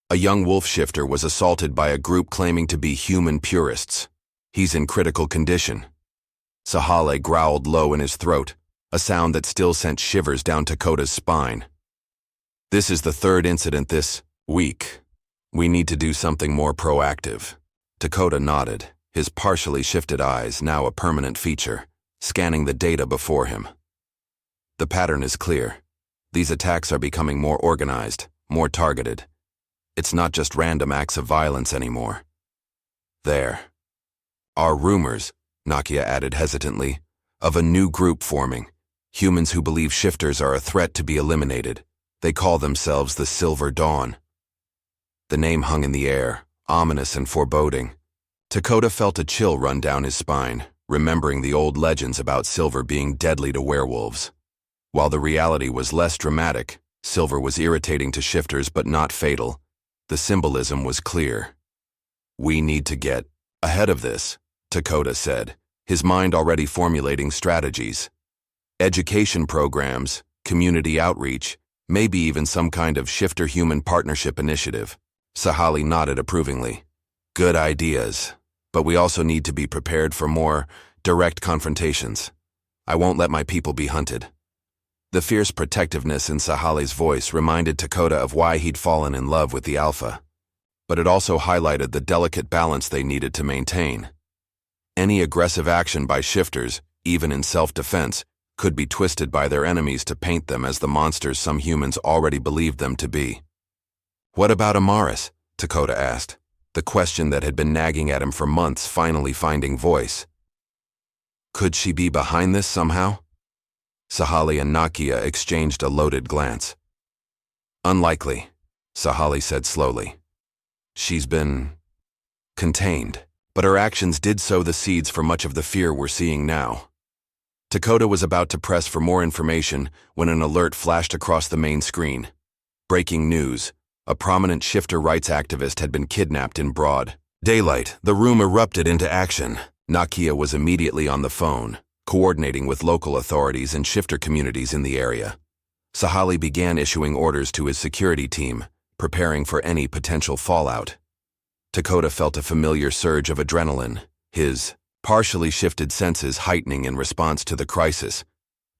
A young wolf shifter was assaulted by a group claiming to be human purists. "He's in critical condition." Sahale growled low in his throat, a sound that still sent shivers down Dakota's spine. "This is the third incident this week. We need to do something more proactive." Dakota nodded, his partially shifted eyes now a permanent feature, scanning the data before him. "The pattern is clear. These attacks are becoming more organized, more targeted. It's not just random acts of violence anymore. There are rumors," Nakia added hesitantly, "of a new group forming. Humans who believe shifters are a threat to be eliminated. They call themselves the Silver Dawn." The name hung in the air, ominous and foreboding. Dakota felt a chill run down his spine, remembering the old legends about silver being deadly to werewolves. While the reality was less dramatic, silver was irritating to shifters but not fatal. The symbolism was clear. "We need to get ahead of this," Dakota said, his mind already formulating strategies. Education programs, community outreach, maybe even some kind of shifter-human partnership initiative. Sahali nodded approvingly. "Good ideas, but we also need to be prepared for more direct confrontations. I won't let my people be hunted." The fierce protectiveness in Sahali's voice reminded Dakota of why he'd fallen in love with the Alpha, but it also highlighted the delicate balance they needed to maintain. Any aggressive action by shifters, even in self-defense, could be twisted by their enemies to paint them as the monsters some humans already believed them to be. "What about Amaris?" Dakota asked, the question that had been nagging at him for months finally finding voice. Could she be behind this somehow? Sahali and Nakia exchanged a loaded glance. "Unlikely," Sahali said slowly. "She's been contained, but her actions did sow the seeds for much of the fear we're seeing now." Dakota was about to press for more information when an alert flashed across the main screen. Breaking news. A prominent shifter rights activist had been kidnapped in broad daylight. The room erupted into action. Nakia was immediately on the phone, coordinating with local authorities and shifter communities in the area. Sahali began issuing orders to his security team, preparing for any potential fallout. Dakota felt a familiar surge of adrenaline, his partially shifted senses heightening in response to the crisis.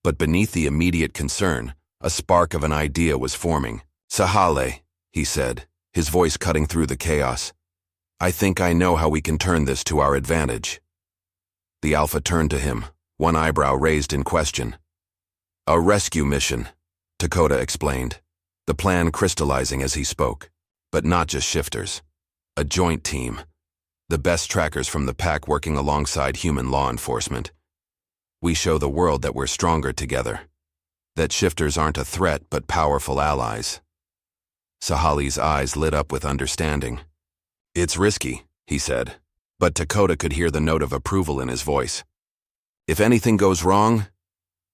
But beneath the immediate concern, a spark of an idea was forming. "Sahale," he said, his voice cutting through the chaos. "I think I know how we can turn this to our advantage." The Alpha turned to him, one eyebrow raised in question. "A rescue mission," Dakota explained, the plan crystallizing as he spoke. "But not just shifters. A joint team. The best trackers from the pack working alongside human law enforcement. We show the world that we're stronger together. That shifters aren't a threat but powerful allies." Sahali's eyes lit up with understanding. "It's risky," he said, but Dakota could hear the note of approval in his voice. "If anything goes wrong,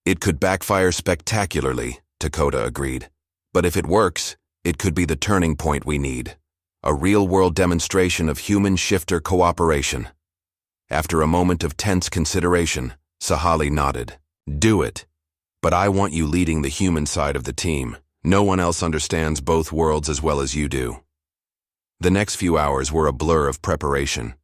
it could backfire spectacularly," Dakota agreed. "But if it works, it could be the turning point we need. A real-world demonstration of human-shifter cooperation." After a moment of tense consideration, Sahali nodded. "Do it. But I want you leading the human side of the team. No one else understands both worlds as well as you do." The next few hours were a blur of preparation.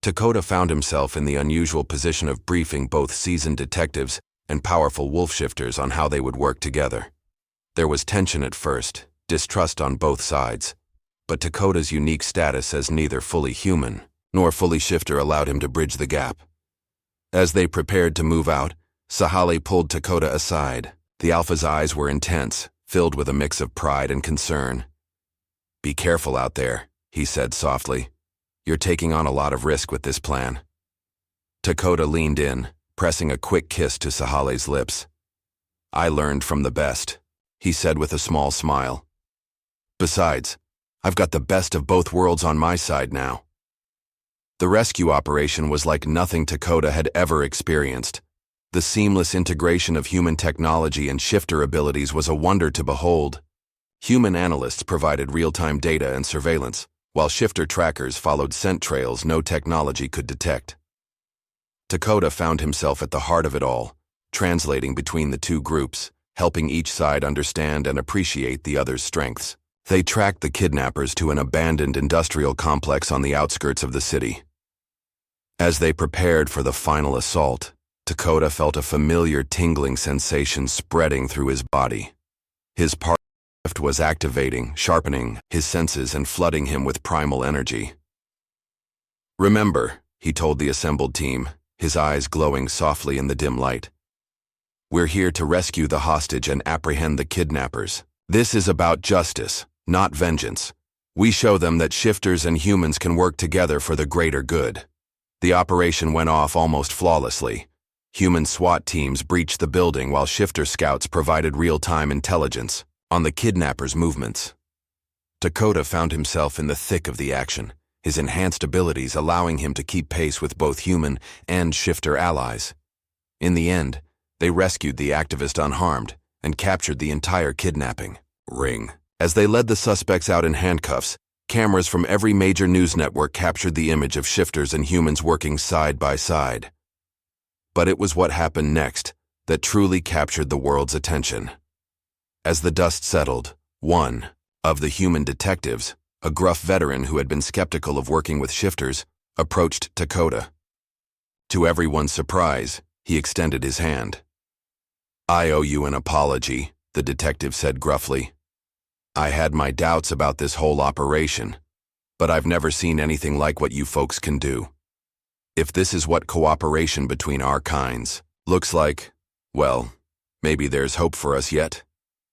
Dakota found himself in the unusual position of briefing both seasoned detectives and powerful wolf shifters on how they would work together. There was tension at first, distrust on both sides, but Dakota's unique status as neither fully human nor fully shifter allowed him to bridge the gap. As they prepared to move out, Sahali pulled Dakota aside. The Alpha's eyes were intense, filled with a mix of pride and concern. "Be careful out there," he said softly. "You're taking on a lot of risk with this plan." Dakota leaned in, pressing a quick kiss to Sahali's lips. "I learned from the best," he said with a small smile. "Besides, I've got the best of both worlds on my side now." The rescue operation was like nothing Dakota had ever experienced. The seamless integration of human technology and shifter abilities was a wonder to behold. Human analysts provided real-time data and surveillance, while shifter trackers followed scent trails no technology could detect. Dakota found himself at the heart of it all, translating between the two groups, helping each side understand and appreciate the other's strengths. They tracked the kidnappers to an abandoned industrial complex on the outskirts of the city. As they prepared for the final assault, Dakota felt a familiar tingling sensation spreading through his body. His part shift was activating, sharpening his senses and flooding him with primal energy. "Remember," he told the assembled team, his eyes glowing softly in the dim light. "We're here to rescue the hostage and apprehend the kidnappers. This is about justice, not vengeance. We show them that shifters and humans can work together for the greater good." The operation went off almost flawlessly. Human SWAT teams breached the building while shifter scouts provided real-time intelligence on the kidnappers' movements. Dakota found himself in the thick of the action, his enhanced abilities allowing him to keep pace with both human and shifter allies. In the end, they rescued the activist unharmed and captured the entire kidnapping ring. As they led the suspects out in handcuffs, cameras from every major news network captured the image of shifters and humans working side by side. But it was what happened next that truly captured the world's attention. As the dust settled, one of the human detectives, a gruff veteran who had been skeptical of working with shifters, approached Dakota. To everyone's surprise, he extended his hand. "I owe you an apology," the detective said gruffly. "I had my doubts about this whole operation, but I've never seen anything like what you folks can do." If this is what cooperation between our kinds looks like, well, maybe there's hope for us yet.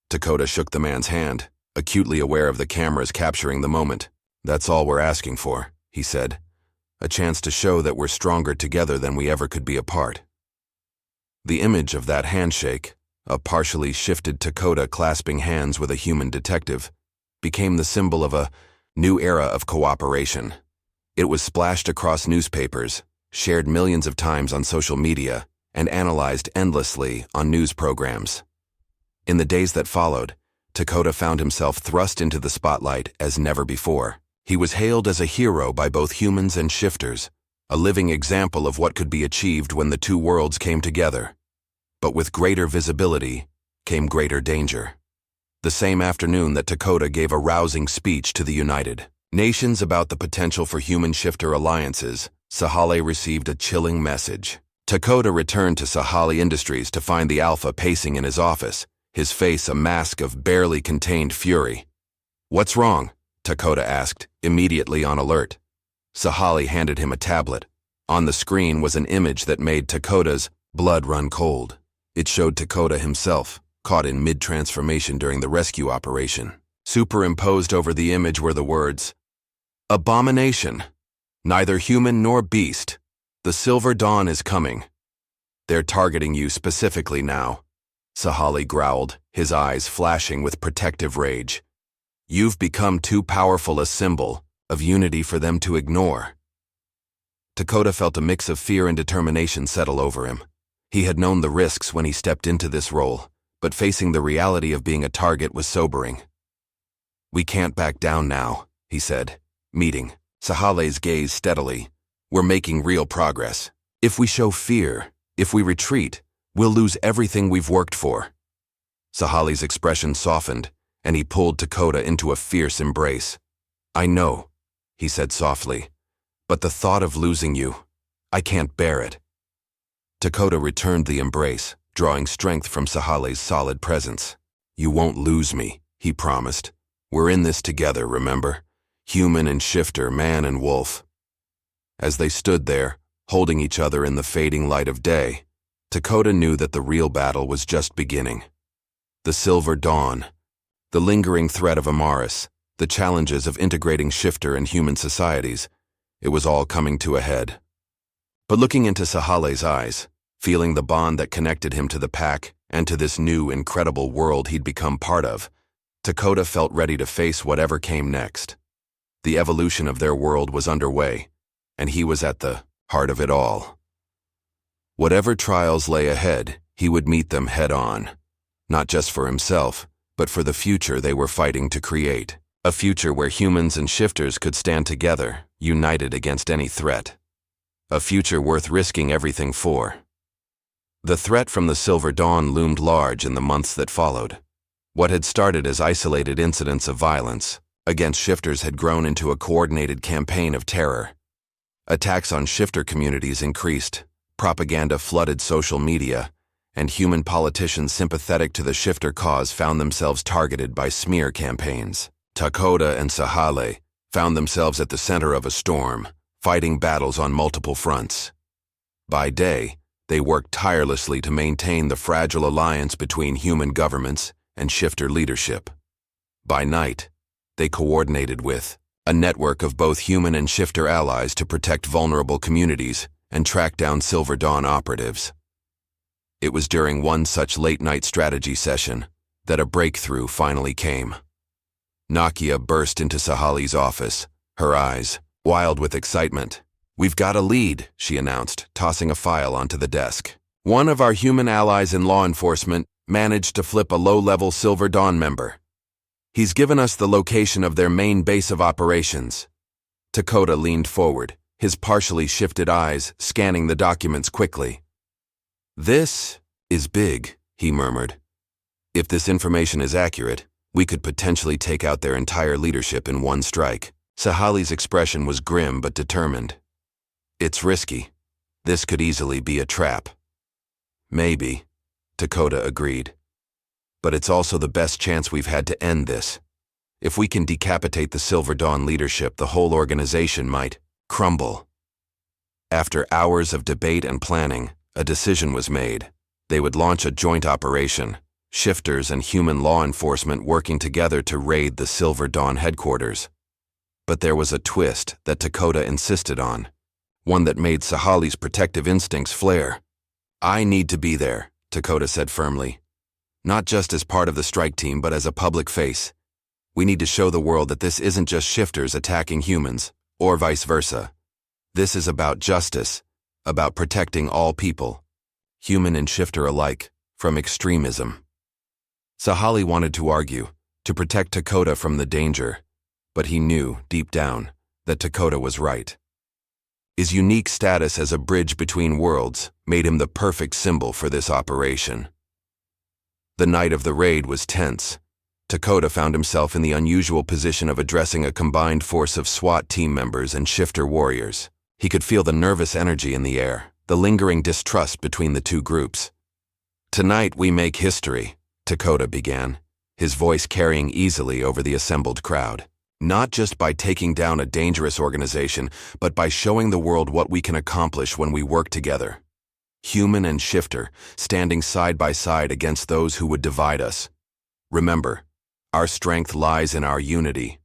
Dakota shook the man's hand, acutely aware of the cameras capturing the moment. That's all we're asking for, he said. A chance to show that we're stronger together than we ever could be apart. The image of that handshake, a partially shifted Dakota clasping hands with a human detective, became the symbol of a new era of cooperation. It was splashed across newspapers, shared millions of times on social media, and analyzed endlessly on news programs. In the days that followed, Dakota found himself thrust into the spotlight as never before. He was hailed as a hero by both humans and shifters, a living example of what could be achieved when the two worlds came together. But with greater visibility came greater danger. The same afternoon that Dakota gave a rousing speech to the United Nations about the potential for human-shifter alliances, Sahale received a chilling message. Dakota returned to Sahale Industries to find the Alpha pacing in his office, his face a mask of barely contained fury. "What's wrong?" Dakota asked, immediately on alert. Sahale handed him a tablet. On the screen was an image that made Dakota's blood run cold. It showed Dakota himself, caught in mid-transformation during the rescue operation. Superimposed over the image were the words, "Abomination. Neither human nor beast. The Silver Dawn is coming. They're targeting you specifically now." Sahale growled, his eyes flashing with protective rage. "You've become too powerful a symbol of unity for them to ignore." Dakota felt a mix of fear and determination settle over him. He had known the risks when he stepped into this role, but facing the reality of being a target was sobering. "We can't back down now," he said, meeting Sahale's gaze steadily. "We're making real progress. If we show fear, if we retreat, we'll lose everything we've worked for." Sahale's expression softened, and he pulled Dakota into a fierce embrace. "I know," he said softly, "but the thought of losing you, I can't bear it." Dakota returned the embrace, drawing strength from Sahale's solid presence. "You won't lose me," he promised. "We're in this together, remember? Human and shifter, man and wolf." As they stood there, holding each other in the fading light of day, Dakota knew that the real battle was just beginning. The Silver Dawn, the lingering threat of Amaris, the challenges of integrating shifter and human societies, it was all coming to a head. But looking into Sahale's eyes, feeling the bond that connected him to the pack and to this new, incredible world he'd become part of, Dakota felt ready to face whatever came next. The evolution of their world was underway, and he was at the heart of it all. Whatever trials lay ahead, he would meet them head-on, not just for himself, but for the future they were fighting to create. A future where humans and shifters could stand together, united against any threat. A future worth risking everything for. The threat from the Silver Dawn loomed large in the months that followed. What had started as isolated incidents of violence against shifters had grown into a coordinated campaign of terror. Attacks on shifter communities increased, propaganda flooded social media, and human politicians sympathetic to the shifter cause found themselves targeted by smear campaigns. Dakota and Sahale found themselves at the center of a storm, fighting battles on multiple fronts. By day, they worked tirelessly to maintain the fragile alliance between human governments and shifter leadership. By night, they coordinated with a network of both human and shifter allies to protect vulnerable communities and track down Silver Dawn operatives. It was during one such late-night strategy session that a breakthrough finally came. Nakia burst into Sahale's office, her eyes wild with excitement. "We've got a lead," she announced, tossing a file onto the desk. "One of our human allies in law enforcement managed to flip a low-level Silver Dawn member. He's given us the location of their main base of operations." Dakota leaned forward, his partially shifted eyes scanning the documents quickly. "This is big," he murmured. "If this information is accurate, we could potentially take out their entire leadership in one strike." Sahale's expression was grim but determined. "It's risky. This could easily be a trap." "Maybe," Dakota agreed. "But it's also the best chance we've had to end this. If we can decapitate the Silver Dawn leadership, the whole organization might crumble." After hours of debate and planning, a decision was made. They would launch a joint operation, shifters and human law enforcement working together to raid the Silver Dawn headquarters. But there was a twist that Dakota insisted on, one that made Sahali's protective instincts flare. "I need to be there," Dakota said firmly. "Not just as part of the strike team, but as a public face. We need to show the world that this isn't just shifters attacking humans, or vice versa. This is about justice, about protecting all people, human and shifter alike, from extremism." Sahali wanted to argue, to protect Dakota from the danger, but he knew, deep down, that Dakota was right. His unique status as a bridge between worlds made him the perfect symbol for this operation. The night of the raid was tense. Dakota found himself in the unusual position of addressing a combined force of SWAT team members and shifter warriors. He could feel the nervous energy in the air, the lingering distrust between the two groups. "Tonight we make history," Dakota began, his voice carrying easily over the assembled crowd. "Not just by taking down a dangerous organization, but by showing the world what we can accomplish when we work together. Human and shifter, standing side by side against those who would divide us. Remember, our strength lies in our unity.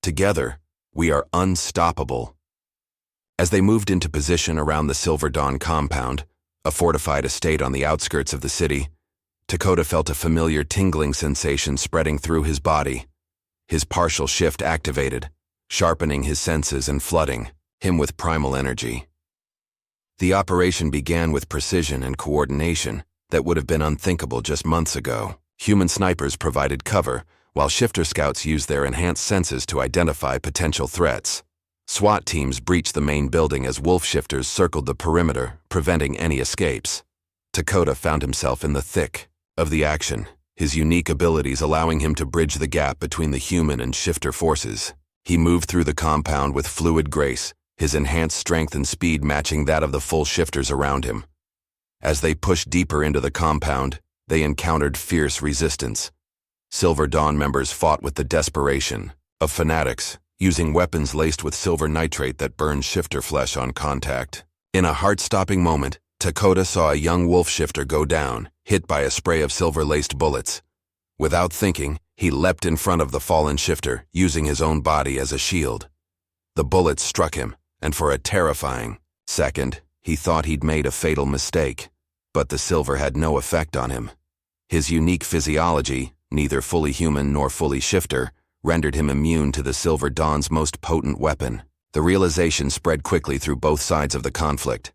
Together, we are unstoppable." As they moved into position around the Silver Dawn compound, a fortified estate on the outskirts of the city, Dakota felt a familiar tingling sensation spreading through his body. His partial shift activated, sharpening his senses and flooding him with primal energy. The operation began with precision and coordination that would have been unthinkable just months ago. Human snipers provided cover, while shifter scouts used their enhanced senses to identify potential threats. SWAT teams breached the main building as wolf shifters circled the perimeter, preventing any escapes. Dakota found himself in the thick of the action, his unique abilities allowing him to bridge the gap between the human and shifter forces. He moved through the compound with fluid grace, his enhanced strength and speed matching that of the full shifters around him. As they pushed deeper into the compound, they encountered fierce resistance. Silver Dawn members fought with the desperation of fanatics, using weapons laced with silver nitrate that burned shifter flesh on contact. In a heart-stopping moment, Dakota saw a young wolf shifter go down, hit by a spray of silver-laced bullets. Without thinking, he leapt in front of the fallen shifter, using his own body as a shield. The bullets struck him, and for a terrifying second, he thought he'd made a fatal mistake. But the silver had no effect on him. His unique physiology, neither fully human nor fully shifter, rendered him immune to the Silver Dawn's most potent weapon. The realization spread quickly through both sides of the conflict.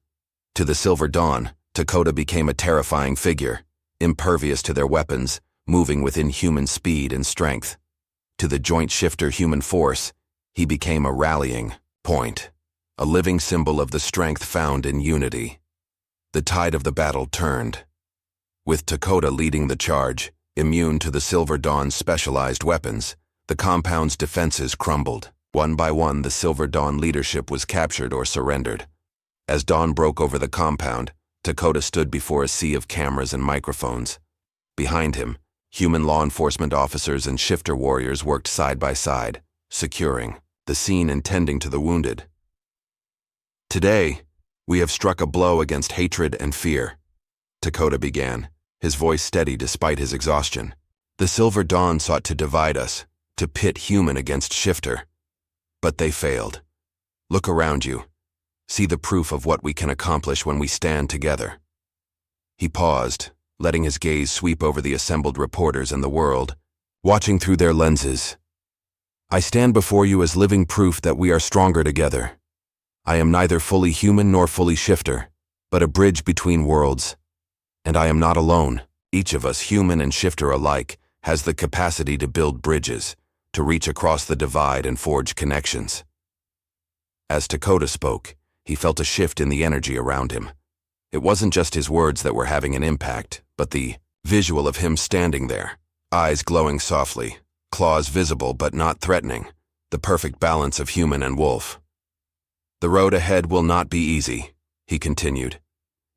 To the Silver Dawn, Dakota became a terrifying figure, impervious to their weapons, moving with inhuman speed and strength. To the joint shifter human force, he became a rallying point, a living symbol of the strength found in unity. The tide of the battle turned. With Dakota leading the charge, immune to the Silver Dawn's specialized weapons, the compound's defenses crumbled. One by one, the Silver Dawn leadership was captured or surrendered. As dawn broke over the compound, Dakota stood before a sea of cameras and microphones. Behind him, human law enforcement officers and shifter warriors worked side by side, securing the scene and tending to the wounded. "Today, we have struck a blow against hatred and fear," Dakota began, his voice steady despite his exhaustion. "The Silver Dawn sought to divide us, to pit human against shifter. But they failed. Look around you. See the proof of what we can accomplish when we stand together." He paused, letting his gaze sweep over the assembled reporters and the world, watching through their lenses. "I stand before you as living proof that we are stronger together. I am neither fully human nor fully shifter, but a bridge between worlds. And I am not alone. Each of us, human and shifter alike, has the capacity to build bridges, to reach across the divide and forge connections." As Dakota spoke, he felt a shift in the energy around him. It wasn't just his words that were having an impact, but the visual of him standing there, eyes glowing softly, claws visible but not threatening, the perfect balance of human and wolf. "The road ahead will not be easy," he continued.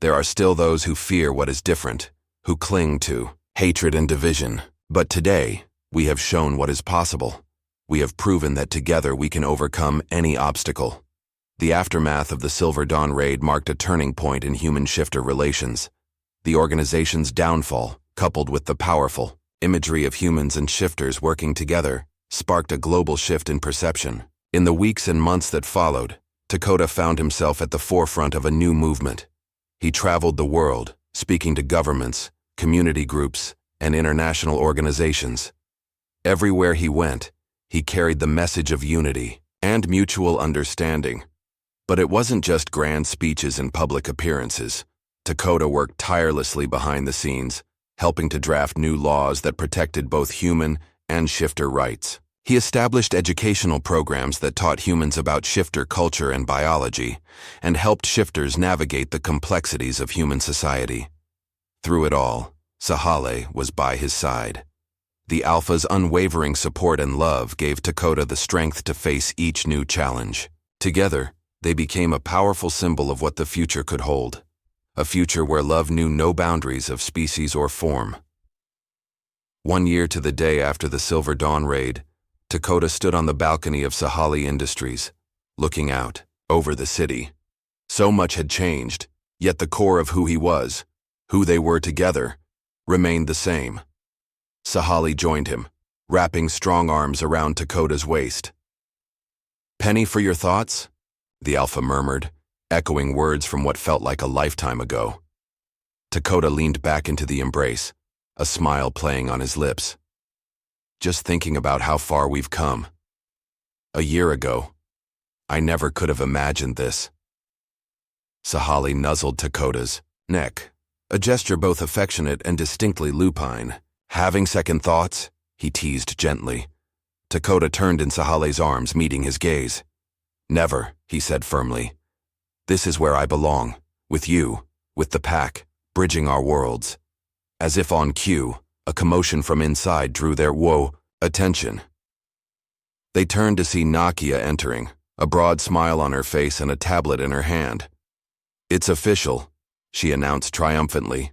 "There are still those who fear what is different, who cling to hatred and division. But today, we have shown what is possible. We have proven that together we can overcome any obstacle. The aftermath of the Silver Dawn raid marked a turning point in human-shifter relations. The organization's downfall, coupled with the powerful imagery of humans and shifters working together, sparked a global shift in perception. In the weeks and months that followed, Dakota found himself at the forefront of a new movement. He traveled the world, speaking to governments, community groups, and international organizations. Everywhere he went, he carried the message of unity and mutual understanding. But it wasn't just grand speeches and public appearances. Dakota worked tirelessly behind the scenes, helping to draft new laws that protected both human and shifter rights. He established educational programs that taught humans about shifter culture and biology, and helped shifters navigate the complexities of human society. Through it all, Sahale was by his side. The Alpha's unwavering support and love gave Dakota the strength to face each new challenge. Together, they became a powerful symbol of what the future could hold. A future where love knew no boundaries of species or form. 1 year to the day after the Silver Dawn raid, Dakota stood on the balcony of Sahale Industries, looking out over the city. So much had changed, yet the core of who he was, who they were together, remained the same. Sahale joined him, wrapping strong arms around Dakota's waist. "Penny for your thoughts?" the Alpha murmured, echoing words from what felt like a lifetime ago. Dakota leaned back into the embrace, a smile playing on his lips. "Just thinking about how far we've come. A year ago, I never could have imagined this." Sahale nuzzled Dakota's neck, a gesture both affectionate and distinctly lupine. "Having second thoughts?" he teased gently. Dakota turned in Sahale's arms, meeting his gaze. "Never," he said firmly. "This is where I belong, with you, with the pack, bridging our worlds." As if on cue, a commotion from inside drew their attention. They turned to see Nakia entering, a broad smile on her face and a tablet in her hand. "It's official," she announced triumphantly.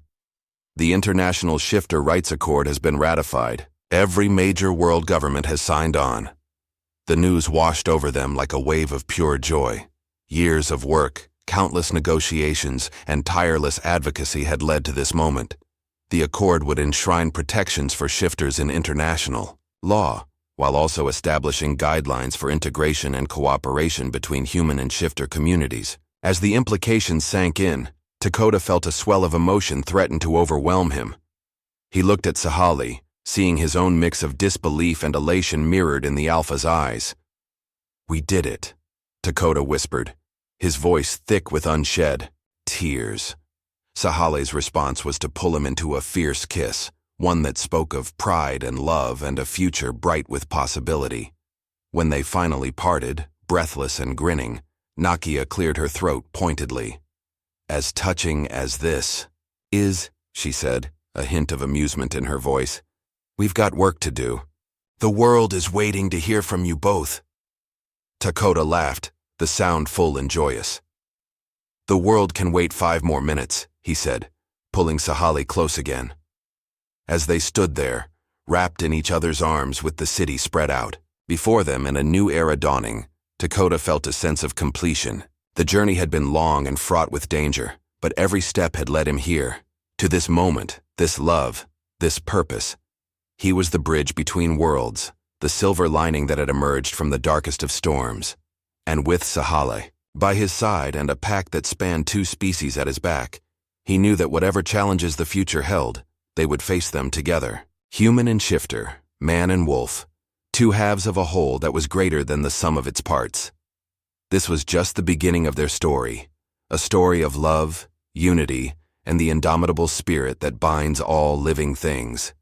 "The International Shifter Rights Accord has been ratified. Every major world government has signed on." The news washed over them like a wave of pure joy. Years of work, countless negotiations, and tireless advocacy had led to this moment. The accord would enshrine protections for shifters in international law, while also establishing guidelines for integration and cooperation between human and shifter communities. As the implications sank in, Dakota felt a swell of emotion threaten to overwhelm him. He looked at Sahale, seeing his own mix of disbelief and elation mirrored in the Alpha's eyes. "We did it," Dakota whispered, his voice thick with unshed tears. Sahale's response was to pull him into a fierce kiss, one that spoke of pride and love and a future bright with possibility. When they finally parted, breathless and grinning, Nakia cleared her throat pointedly. "As touching as this is," she said, a hint of amusement in her voice, "we've got work to do. The world is waiting to hear from you both." Dakota laughed, the sound full and joyous. "The world can wait 5 more minutes," he said, pulling Sahale close again. As they stood there, wrapped in each other's arms with the city spread out before them and a new era dawning, Dakota felt a sense of completion. The journey had been long and fraught with danger, but every step had led him here, to this moment, this love, this purpose. He was the bridge between worlds, the silver lining that had emerged from the darkest of storms. And with Sahale by his side and a pack that spanned 2 species at his back, he knew that whatever challenges the future held, they would face them together. Human and shifter, man and wolf, 2 halves of a whole that was greater than the sum of its parts. This was just the beginning of their story, a story of love, unity, and the indomitable spirit that binds all living things.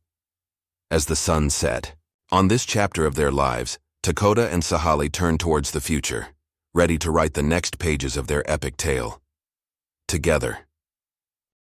As the sun set, on this chapter of their lives, Dakota and Sahale turned towards the future, ready to write the next pages of their epic tale. Together.